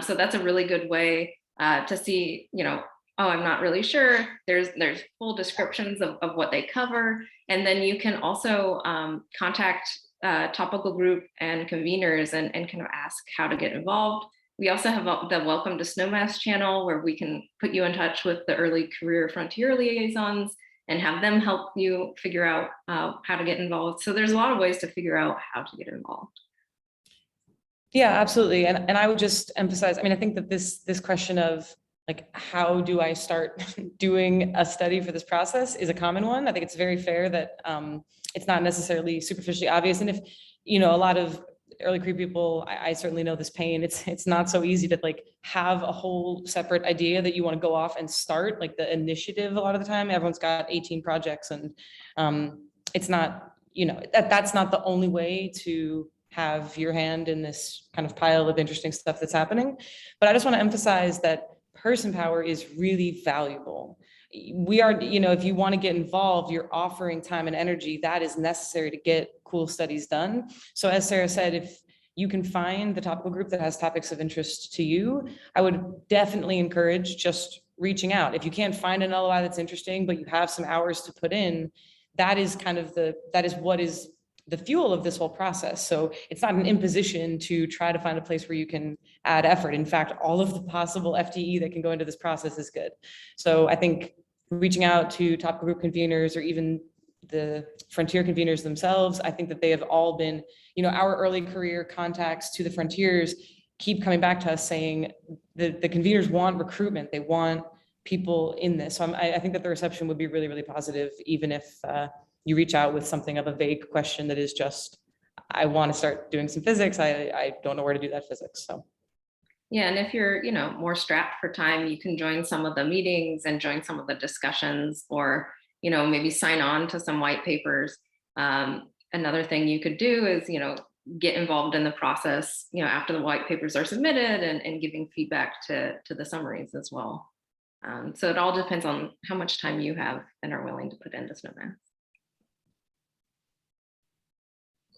So that's a really good way to see, oh, I'm not really sure. There's full descriptions of what they cover. And then you can also contact topical group and conveners and kind of ask how to get involved. We also have the Welcome to Snowmass channel where we can put you in touch with the early career frontier liaisons and have them help you figure out how to get involved. So there's a lot of ways to figure out how to get involved. Yeah, absolutely. And I would just emphasize, I mean, I think that this question of like, how do I start doing a study for this process is a common one. I think it's very fair that it's not necessarily superficially obvious. And if, a lot of early career people, I certainly know this pain. It's not so easy to like have a whole separate idea that you want to go off and start, like the initiative. A lot of the time, everyone's got 18 projects, and it's not, that's not the only way to have your hand in this kind of pile of interesting stuff that's happening. But I just want to emphasize that person power is really valuable. We are, if you want to get involved, you're offering time and energy that is necessary to get cool studies done. So as Sarah said, if you can find the topical group that has topics of interest to you, I would definitely encourage just reaching out. If you can't find an LOI that's interesting, but you have some hours to put in, that is what is the fuel of this whole process. So it's not an imposition to try to find a place where you can add effort. In fact, all of the possible FTE that can go into this process is good. So I think reaching out to top group conveners or even the frontier conveners themselves, I think that they have all been, our early career contacts to the frontiers keep coming back to us saying the conveners want recruitment. They want people in this. So I think that the reception would be really, really positive, even if you reach out with something of a vague question that is just, I want to start doing some physics. I don't know where to do that physics. So. Yeah, and if you're, more strapped for time, you can join some of the meetings and join some of the discussions, or, maybe sign on to some white papers. Another thing you could do is, get involved in the process, after the white papers are submitted and giving feedback to the summaries as well. So it all depends on how much time you have and are willing to put into Snowmass.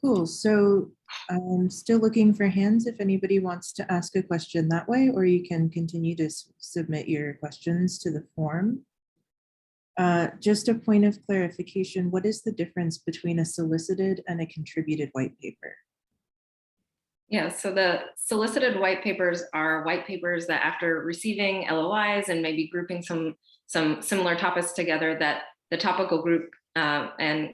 Cool. So I'm still looking for hands if anybody wants to ask a question that way, or you can continue to submit your questions to the form. Just a point of clarification, what is the difference between a solicited and a contributed white paper? Yeah, so the solicited white papers are white papers that after receiving LOIs and maybe grouping some similar topics together that the topical group and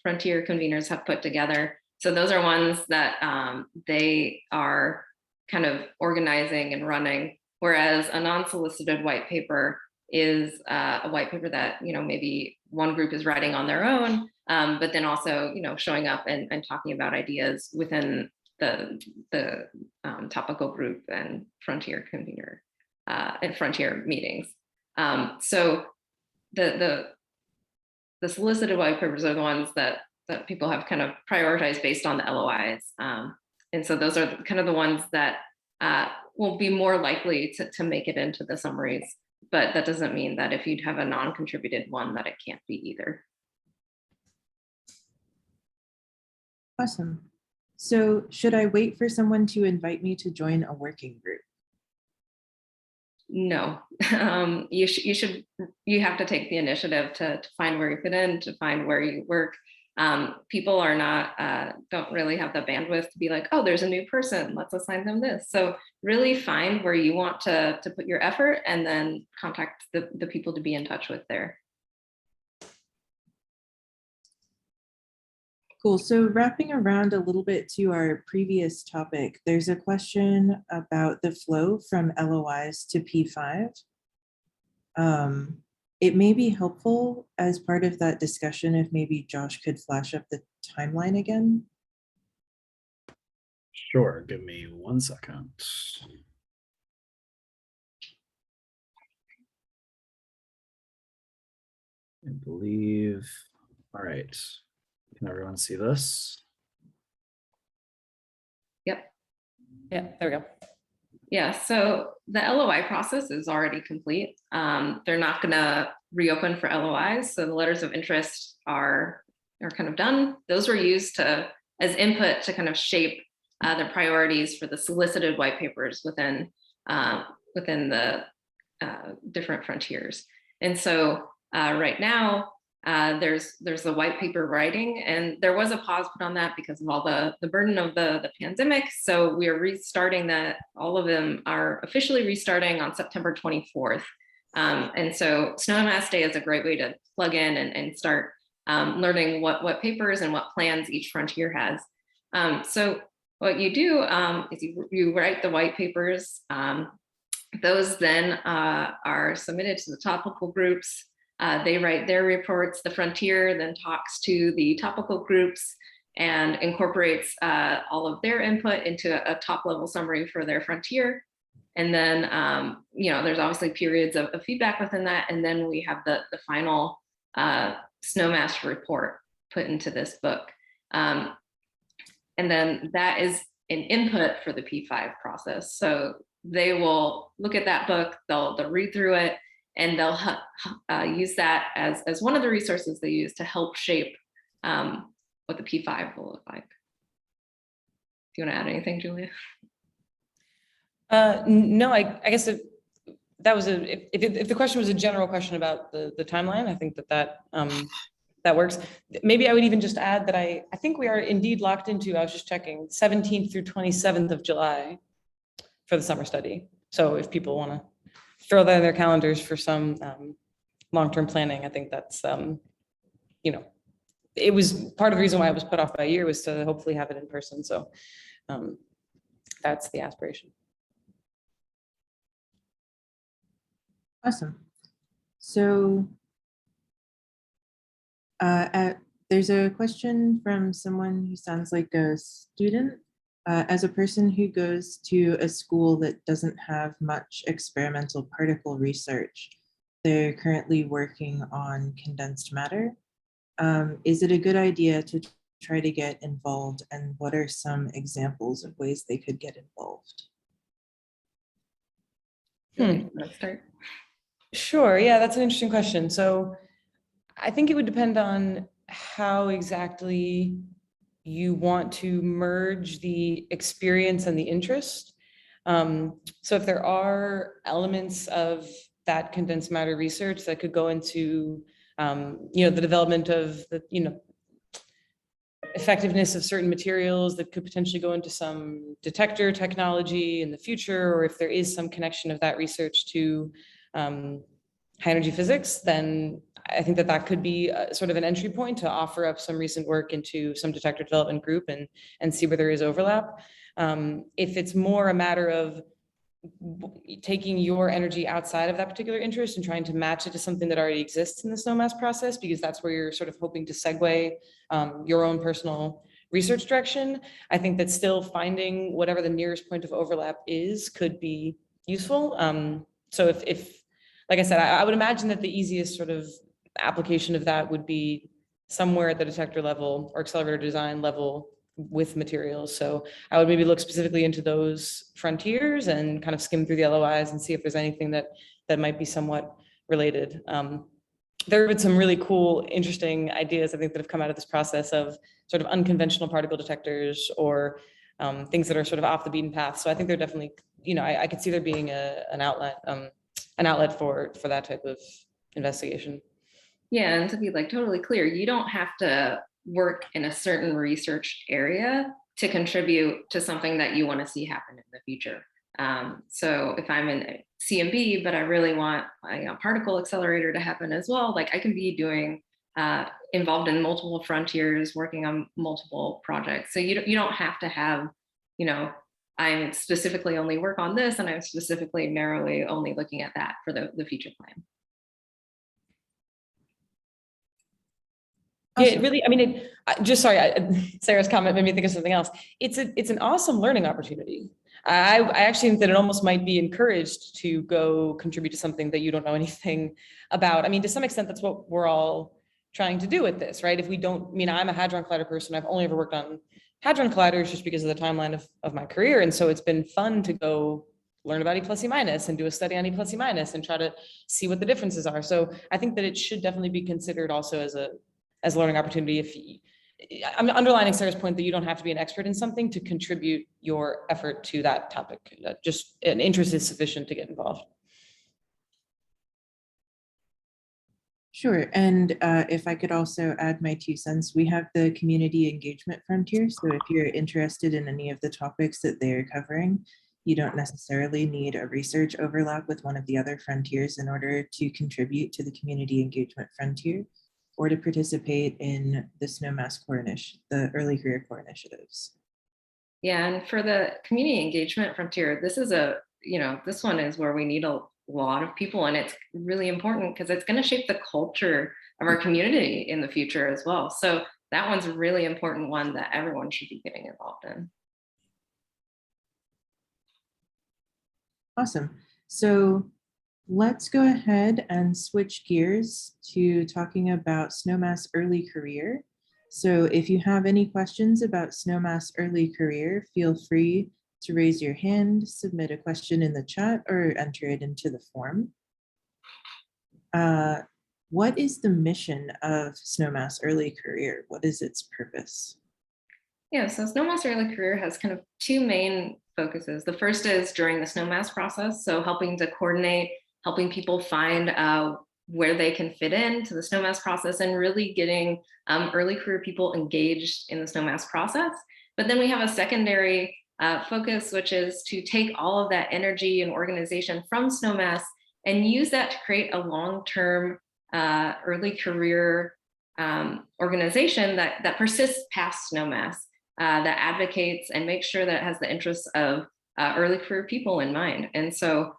frontier conveners have put together. So those are ones that they are kind of organizing and running, whereas a non-solicited white paper is a white paper that, maybe one group is writing on their own, but then also, showing up and talking about ideas within the topical group and frontier convener and frontier meetings. So the solicited white papers are the ones that people have kind of prioritized based on the LOIs. And so those are kind of the ones that will be more likely to make it into the summaries. But that doesn't mean that if you'd have a non-contributed one that it can't be either. Awesome. So should I wait for someone to invite me to join a working group? No, you have to take the initiative to find where you fit in, to find where you work. People are not, don't really have the bandwidth to be like, oh, there's a new person, let's assign them this. So really find where you want to put your effort and then contact the people to be in touch with there. Cool. So wrapping around a little bit to our previous topic, there's a question about the flow from LOIs to P5. It may be helpful as part of that discussion if maybe Josh could flash up the timeline again. Sure, give me 1 second. I believe, all right. Can everyone see this? Yep. Yeah, there we go. Yeah, so the LOI process is already complete. They're not going to reopen for LOIs, so the letters of interest are kind of done. Those were used as input to kind of shape the priorities for the solicited white papers within the different frontiers. And so right now, there's the white paper writing, and there was a pause put on that because of all the burden of the pandemic. So we are restarting that. All of them are officially restarting on September 24th. And so Snowmass Day is a great way to plug in and start learning what papers and what plans each frontier has. So what you do is you write the white papers. Those then are submitted to the topical groups. They write their reports. The frontier then talks to the topical groups and incorporates all of their input into a top level summary for their frontier. And then, there's obviously periods of feedback within that. And then we have the final Snowmass report put into this book. And then that is an input for the P5 process. So they will look at that book, they'll read through it, and they'll use that as one of the resources they use to help shape what the P5 will look like. Do you want to add anything, Julia? No, I guess if the question was a general question about the timeline, I think that works. Maybe I would even just add that I think we are indeed locked into, I was just checking, 17th through 27th of July for the summer study. So if people want to throw that in their calendars for some long-term planning, I think that's, it was part of the reason why I was put off by a year was to hopefully have it in person. So that's the aspiration. Awesome. So there's a question from someone who sounds like a student. As a person who goes to a school that doesn't have much experimental particle research, they're currently working on condensed matter. Is it a good idea to try to get involved, and what are some examples of ways they could get involved? Let's start. Sure, yeah, that's an interesting question. So I think it would depend on how exactly you want to merge the experience and the interest. So if there are elements of that condensed matter research that could go into, the development of the, effectiveness of certain materials that could potentially go into some detector technology in the future, or if there is some connection of that research to high energy physics, then I think that could be sort of an entry point to offer up some recent work into some detector development group and see where there is overlap. If it's more a matter of taking your energy outside of that particular interest and trying to match it to something that already exists in the Snowmass process, because that's where you're sort of hoping to segue your own personal research direction, I think that still finding whatever the nearest point of overlap is could be useful. So if like I said, I would imagine that the easiest sort of application of that would be somewhere at the detector level or accelerator design level with materials. So I would maybe look specifically into those frontiers and kind of skim through the LOIs and see if there's anything that might be somewhat related. There have been some really cool, interesting ideas, I think, that have come out of this process of sort of unconventional particle detectors or things that are sort of off the beaten path. So I think they're definitely, I could see there being an outlet for that type of investigation. Yeah, and to be totally clear, you don't have to work in a certain research area to contribute to something that you want to see happen in the future. So if I'm in CMB, but I really want a particle accelerator to happen as well, I can be doing involved in multiple frontiers, working on multiple projects. So you don't have to have, I'm specifically only work on this, and I'm specifically narrowly only looking at that for the future plan. Yeah, really, Sarah's comment made me think of something else. It's an awesome learning opportunity. I actually think that it almost might be encouraged to go contribute to something that you don't know anything about. I mean, to some extent, that's what we're all trying to do with this, right? If we don't, I mean, I'm a Hadron Collider person. I've only ever worked on Hadron Colliders just because of the timeline of my career. And so it's been fun to go learn about E plus E minus and do a study on E plus E minus and try to see what the differences are. So I think that it should definitely be considered also as a learning opportunity. If I'm underlining Sarah's point that you don't have to be an expert in something to contribute your effort to that topic. Just an interest is sufficient to get involved. Sure, and if I could also add my 2 cents, we have the community engagement frontier. So if you're interested in any of the topics that they're covering, you don't necessarily need a research overlap with one of the other frontiers in order to contribute to the community engagement frontier or to participate in the Snowmass Coordination, the early career core initiatives. Yeah, and for the community engagement frontier, this is this one is where we need a lot of people, and it's really important because it's going to shape the culture of our community in the future as well. So that one's a really important one that everyone should be getting involved in. Awesome. So let's go ahead and switch gears to talking about Snowmass early career. So if you have any questions about Snowmass early career, feel free to raise your hand, submit a question in the chat, or enter it into the form. What is the mission of Snowmass early career? What is its purpose? Yeah, so Snowmass Early Career has kind of 2 main focuses. The first is during the Snowmass process, so helping to coordinate, helping people find where they can fit into the Snowmass process and really getting early career people engaged in the Snowmass process. But then we have a secondary focus, which is to take all of that energy and organization from Snowmass and use that to create a long-term early career organization that persists past Snowmass, that advocates and makes sure that it has the interests of early career people in mind. And so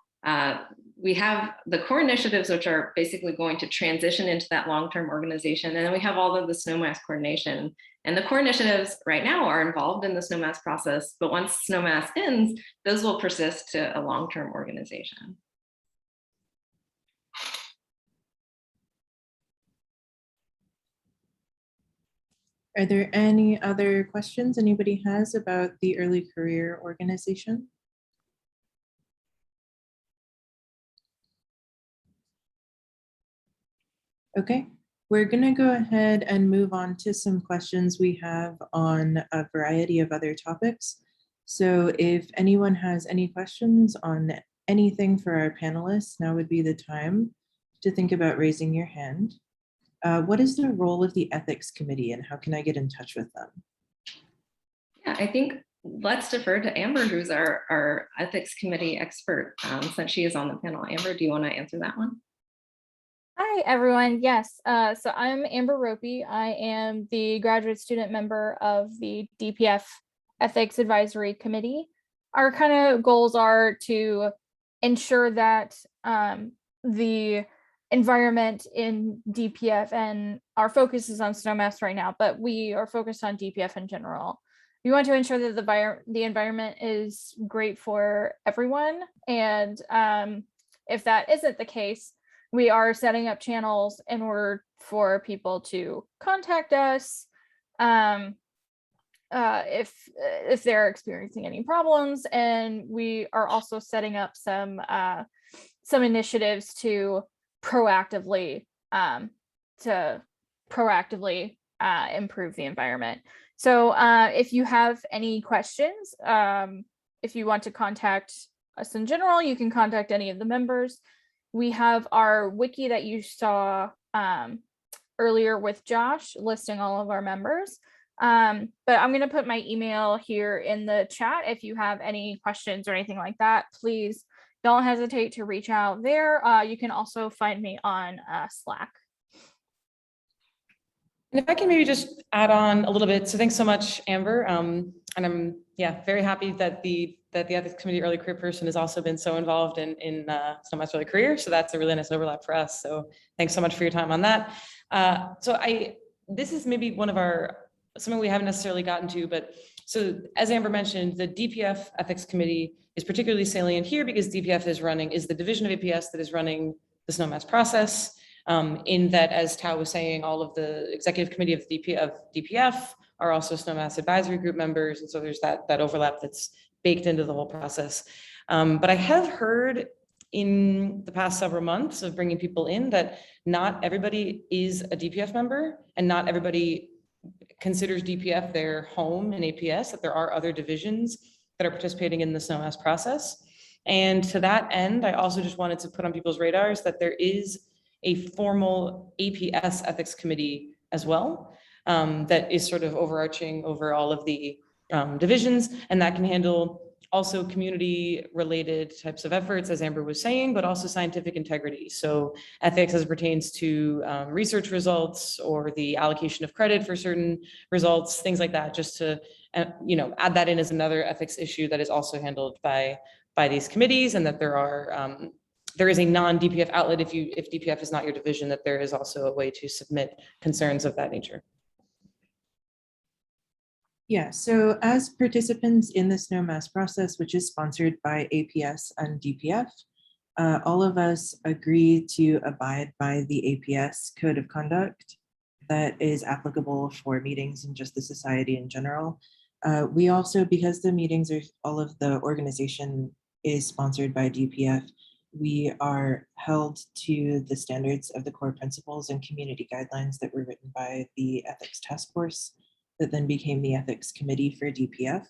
we have the core initiatives, which are basically going to transition into that long-term organization. And then we have all of the Snowmass coordination. And the core initiatives right now are involved in the Snowmass process, but once Snowmass ends, those will persist to a long-term organization. Are there any other questions anybody has about the early career organization? Okay, we're going to go ahead and move on to some questions we have on a variety of other topics. So if anyone has any questions on anything for our panelists, now would be the time to think about raising your hand. What is the role of the ethics committee and how can I get in touch with them? Yeah, I think let's defer to Amber, who's our ethics committee expert, since she is on the panel. Amber, do you want to answer that one? Hi, everyone. Yes, so I'm Amber Ropey. I am the graduate student member of the DPF Ethics Advisory Committee. Our kind of goals are to ensure that the environment in DPF, and our focus is on Snowmass right now, but we are focused on DPF in general. We want to ensure that the environment is great for everyone. And if that isn't the case, we are setting up channels in order for people to contact us if they're experiencing any problems. And we are also setting up some initiatives to proactively improve the environment. So if you have any questions, if you want to contact us in general, you can contact any of the members. We have our wiki that you saw earlier with Josh listing all of our members. But I'm going to put my email here in the chat. If you have any questions or anything like that, please don't hesitate to reach out there. You can also find me on Slack. And if I can maybe just add on a little bit. So thanks so much, Amber. And I'm very happy that the ethics committee early career person has also been so involved in Snowmass early career. So that's a really nice overlap for us. So thanks so much for your time on that. This is maybe something we haven't necessarily gotten to, but so as Amber mentioned, the DPF ethics committee is particularly salient here because DPF is the division of APS that is running the Snowmass process. in that, as Tao was saying, all of the executive committee of DPF are also Snowmass advisory group members. And so there's that overlap that's baked into the whole process. But I have heard in the past several months of bringing people in that not everybody is a DPF member and not everybody considers DPF their home in APS, that there are other divisions that are participating in the Snowmass process. And to that end, I also just wanted to put on people's radars that there is a formal APS ethics committee as well, that is sort of overarching over all of the divisions, and that can handle also community related types of efforts, as Amber was saying, but also scientific integrity. So ethics as it pertains to research results or the allocation of credit for certain results, things like that, just to add that in as another ethics issue that is also handled by these committees, and that there is a non-DPF outlet if DPF is not your division, that there is also a way to submit concerns of that nature. Yeah, so as participants in the Snowmass process, which is sponsored by APS and DPF, all of us agree to abide by the APS code of conduct that is applicable for meetings and just the society in general. We also, because the meetings are, all of the organization is sponsored by DPF, we are held to the standards of the core principles and community guidelines that were written by the ethics task force that then became the ethics committee for DPF.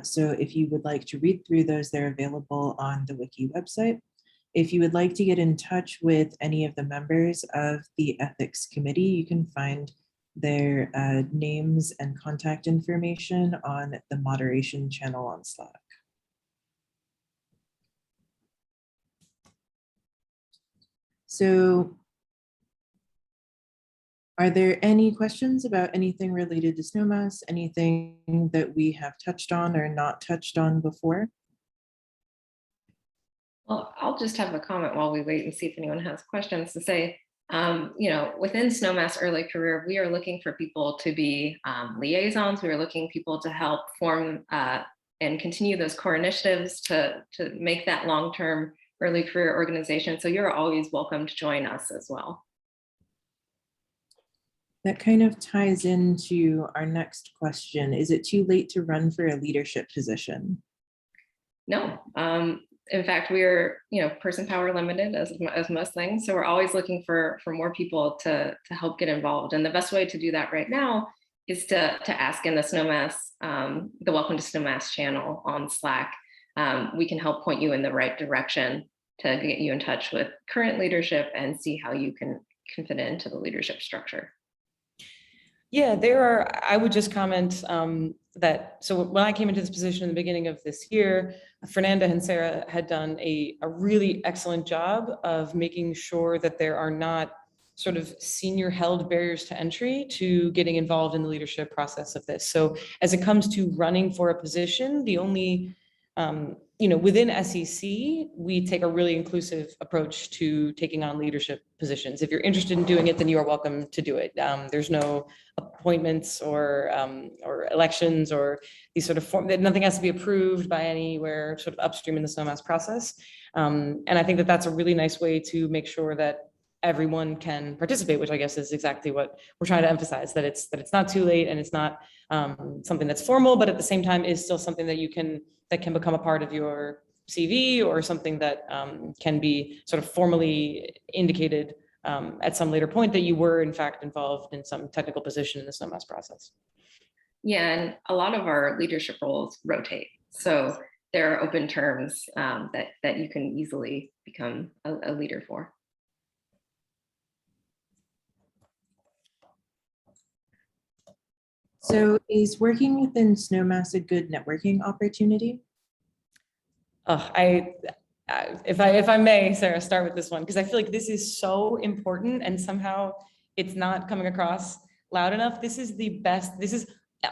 So if you would like to read through those, they're available on the wiki website. If you would like to get in touch with any of the members of the ethics committee, you can find their names and contact information on the moderation channel on Slack. So are there any questions about anything related to Snowmass? Anything that we have touched on or not touched on before? Well, I'll just have a comment while we wait and see if anyone has questions to say. Within Snowmass early career, we are looking for people to be liaisons. We are looking people to help form and continue those core initiatives to make that long-term early career organization. So you're always welcome to join us as well. That kind of ties into our next question. Is it too late to run for a leadership position? No. In fact, we're person power limited as most things. So we're always looking for more people to help get involved. And the best way to do that right now is to ask in the Snowmass, the Welcome to Snowmass channel on Slack. We can help point you in the right direction to get you in touch with current leadership and see how you can fit into the leadership structure. Yeah, I would just comment that, so when I came into this position in the beginning of this year, Fernanda and Sarah had done a really excellent job of making sure that there are not sort of senior held barriers to entry to getting involved in the leadership process of this. So as it comes to running for a position, the only, within SEC, we take a really inclusive approach to taking on leadership positions. If you're interested in doing it, then you are welcome to do it. There's no appointments or elections or these sort of nothing has to be approved by anywhere sort of upstream in the Snowmass process. And I think that that's a really nice way to make sure that everyone can participate, which I guess is exactly what we're trying to emphasize, that it's not too late and it's not something that's formal, but at the same time is still something that that can become a part of your CV or something that can be sort of formally indicated at some later point that you were in fact involved in some technical position in the Snowmass process. Yeah, and a lot of our leadership roles rotate. So there are open terms that you can easily become a leader for. So is working within Snowmass a good networking opportunity? If I may, Sarah, start with this one, because I feel like this is so important and somehow it's not coming across loud enough. This is the best. This is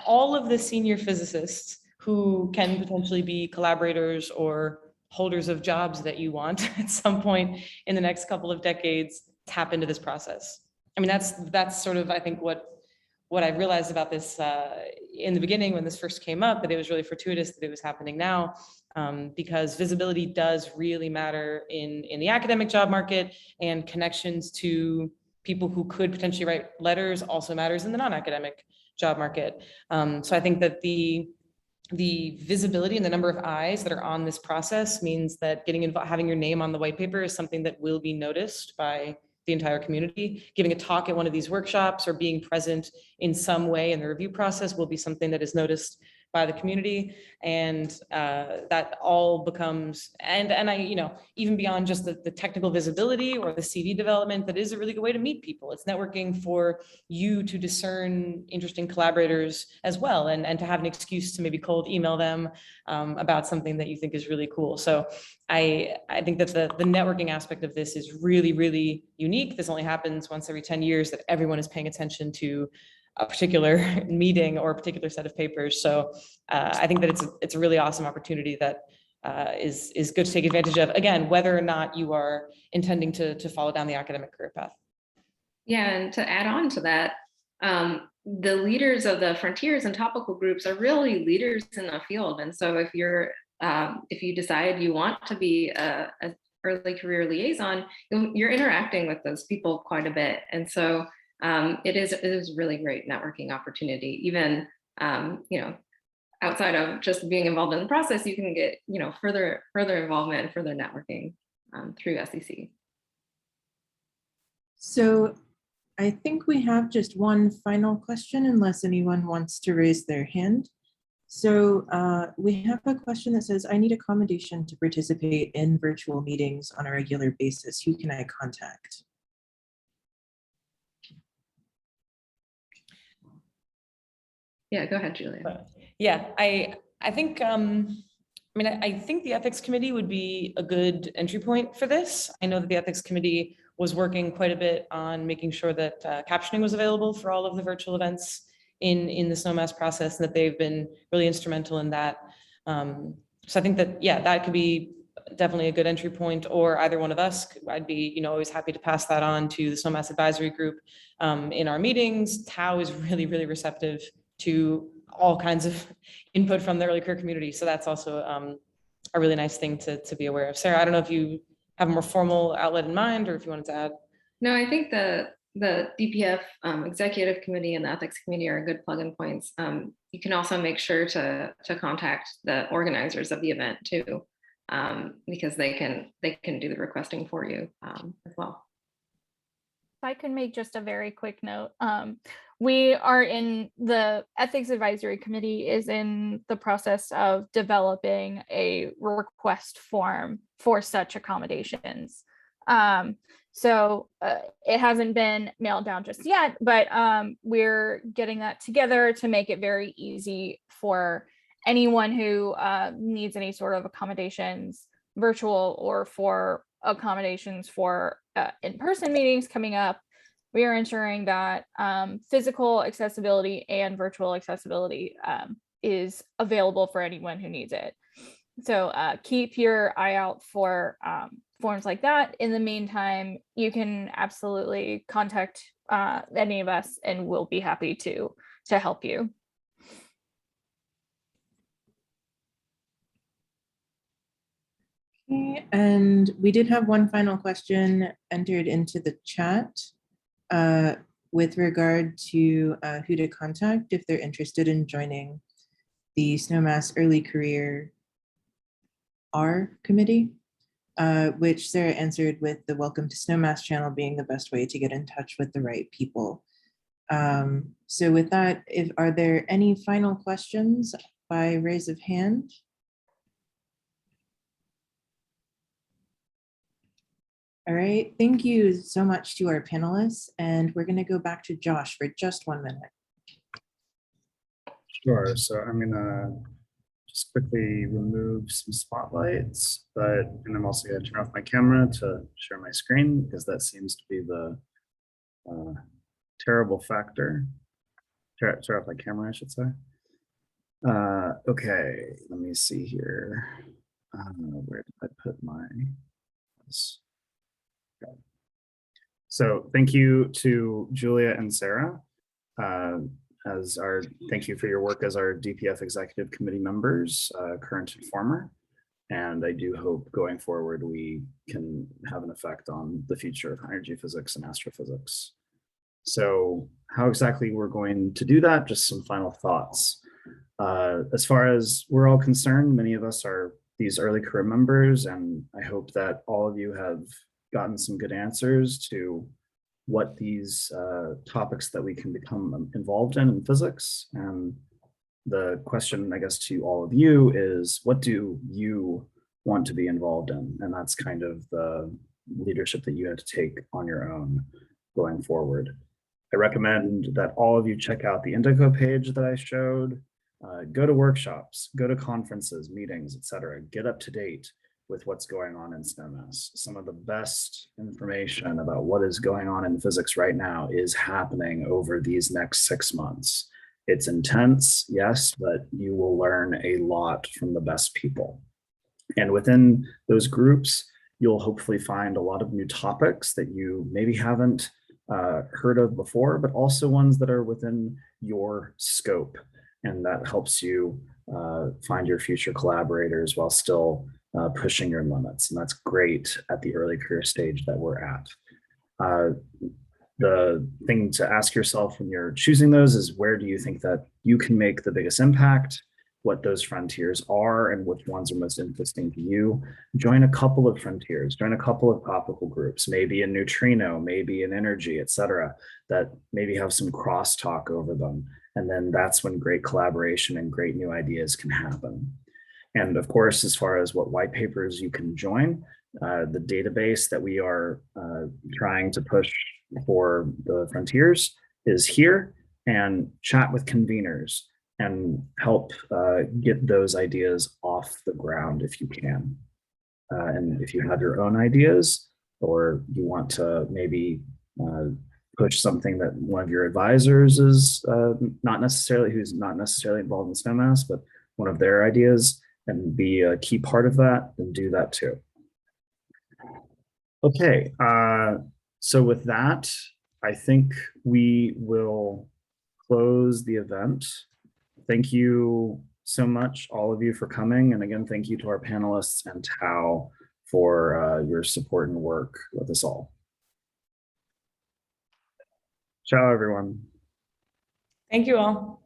all of the senior physicists who can potentially be collaborators or holders of jobs that you want at some point in the next couple of decades tap into this process. I mean, that's sort of, I think, what I realized about this in the beginning when this first came up, that it was really fortuitous that it was happening now. because visibility does really matter in the academic job market, and connections to people who could potentially write letters also matters in the non-academic job market. So I think that the visibility and the number of eyes that are on this process means that having your name on the white paper is something that will be noticed by the entire community. Giving a talk at one of these workshops or being present in some way in the review process will be something that is noticed by the community, and that all becomes, and I, even beyond just the technical visibility or the CV development, that is a really good way to meet people. It's networking for you to discern interesting collaborators as well, and to have an excuse to maybe cold email them about something that you think is really cool. So I think that the networking aspect of this is really, really unique. This only happens once every 10 years that everyone is paying attention to a particular meeting or a particular set of papers. So I think that it's a really awesome opportunity that is good to take advantage of, again, whether or not you are intending to follow down the academic career path. Yeah, and to add on to that, the leaders of the frontiers and topical groups are really leaders in the field. And so if you decide you want to be a early career liaison, you're interacting with those people quite a bit. And so it is a really great networking opportunity. Even outside of just being involved in the process, you can get further involvement and further networking through SEC. So I think we have just one final question, unless anyone wants to raise their hand. So we have a question that says, I need accommodation to participate in virtual meetings on a regular basis. Who can I contact? Yeah, go ahead, Julia. Yeah, I think, I think the ethics committee would be a good entry point for this. I know that the ethics committee was working quite a bit on making sure that captioning was available for all of the virtual events in the Snowmass process, and that they've been really instrumental in that. So I think that, yeah, that could be definitely a good entry point, or either one of us. I'd be, always happy to pass that on to the Snowmass advisory group in our meetings. Tao is really, really receptive to all kinds of input from the early career community. So that's also a really nice thing to be aware of. Sarah, I don't know if you have a more formal outlet in mind, or if you wanted to add. No, I think the DPF executive committee and the ethics committee are good plug-in points. You can also make sure to contact the organizers of the event too, because they can do the requesting for you as well. If I can make just a very quick note, we are in the ethics advisory committee is in the process of developing a request form for such accommodations. So it hasn't been mailed down just yet, but we're getting that together to make it very easy for anyone who needs any sort of accommodations, virtual or for accommodations for in-person meetings coming up. We are ensuring that physical accessibility and virtual accessibility is available for anyone who needs it. So keep your eye out for forms like that. In the meantime, you can absolutely contact any of us, and we'll be happy to help you. Okay, and we did have one final question entered into the chat with regard to who to contact if they're interested in joining the Snowmass Early Career R committee, which Sarah answered with the Welcome to Snowmass channel being the best way to get in touch with the right people. So with that, are there any final questions by raise of hand? All right, thank you so much to our panelists, and we're going to go back to Josh for just 1 minute. Sure, so I'm gonna just quickly remove some spotlights, and I'm also gonna turn off my camera to share my screen, because that seems to be the terrible factor. Turn off my camera, I should say. Okay, let me see here. Where did I put my? Okay. So thank you to Julia and Sarah thank you for your work as our DPF executive committee members, current and former. And I do hope going forward, we can have an effect on the future of energy physics and astrophysics. So how exactly we're going to do that, just some final thoughts. As far as we're all concerned, many of us are these early career members, and I hope that all of you have gotten some good answers to what these topics that we can become involved in physics. And the question, I guess, to all of you is, what do you want to be involved in? And that's kind of the leadership that you have to take on your own going forward. I recommend that all of you check out the Indigo page that I showed. Go to workshops, go to conferences, meetings, etc. Get up to date with what's going on in Snowmass. Some of the best information about what is going on in physics right now is happening over these next 6 months. It's intense, yes, but you will learn a lot from the best people. And within those groups, you'll hopefully find a lot of new topics that you maybe haven't heard of before, but also ones that are within your scope. And that helps you find your future collaborators while still pushing your limits. And that's great at the early career stage that we're at. The thing to ask yourself when you're choosing those is, where do you think that you can make the biggest impact, what those frontiers are, and which ones are most interesting to you. Join a couple of frontiers, join a couple of topical groups, maybe in neutrino, maybe in energy, etc., that maybe have some crosstalk over them. And then that's when great collaboration and great new ideas can happen. And of course, as far as what white papers you can join, the database that we are trying to push for the frontiers is here, and chat with conveners and help get those ideas off the ground if you can. And if you have your own ideas, or you want to maybe push something that one of your advisors is who's not necessarily involved in Snowmass, but one of their ideas, and be a key part of that, then do that too. Okay, so with that, I think we will close the event. Thank you so much, all of you, for coming. And again, thank you to our panelists and Tao for your support and work with us all. Ciao, everyone. Thank you all.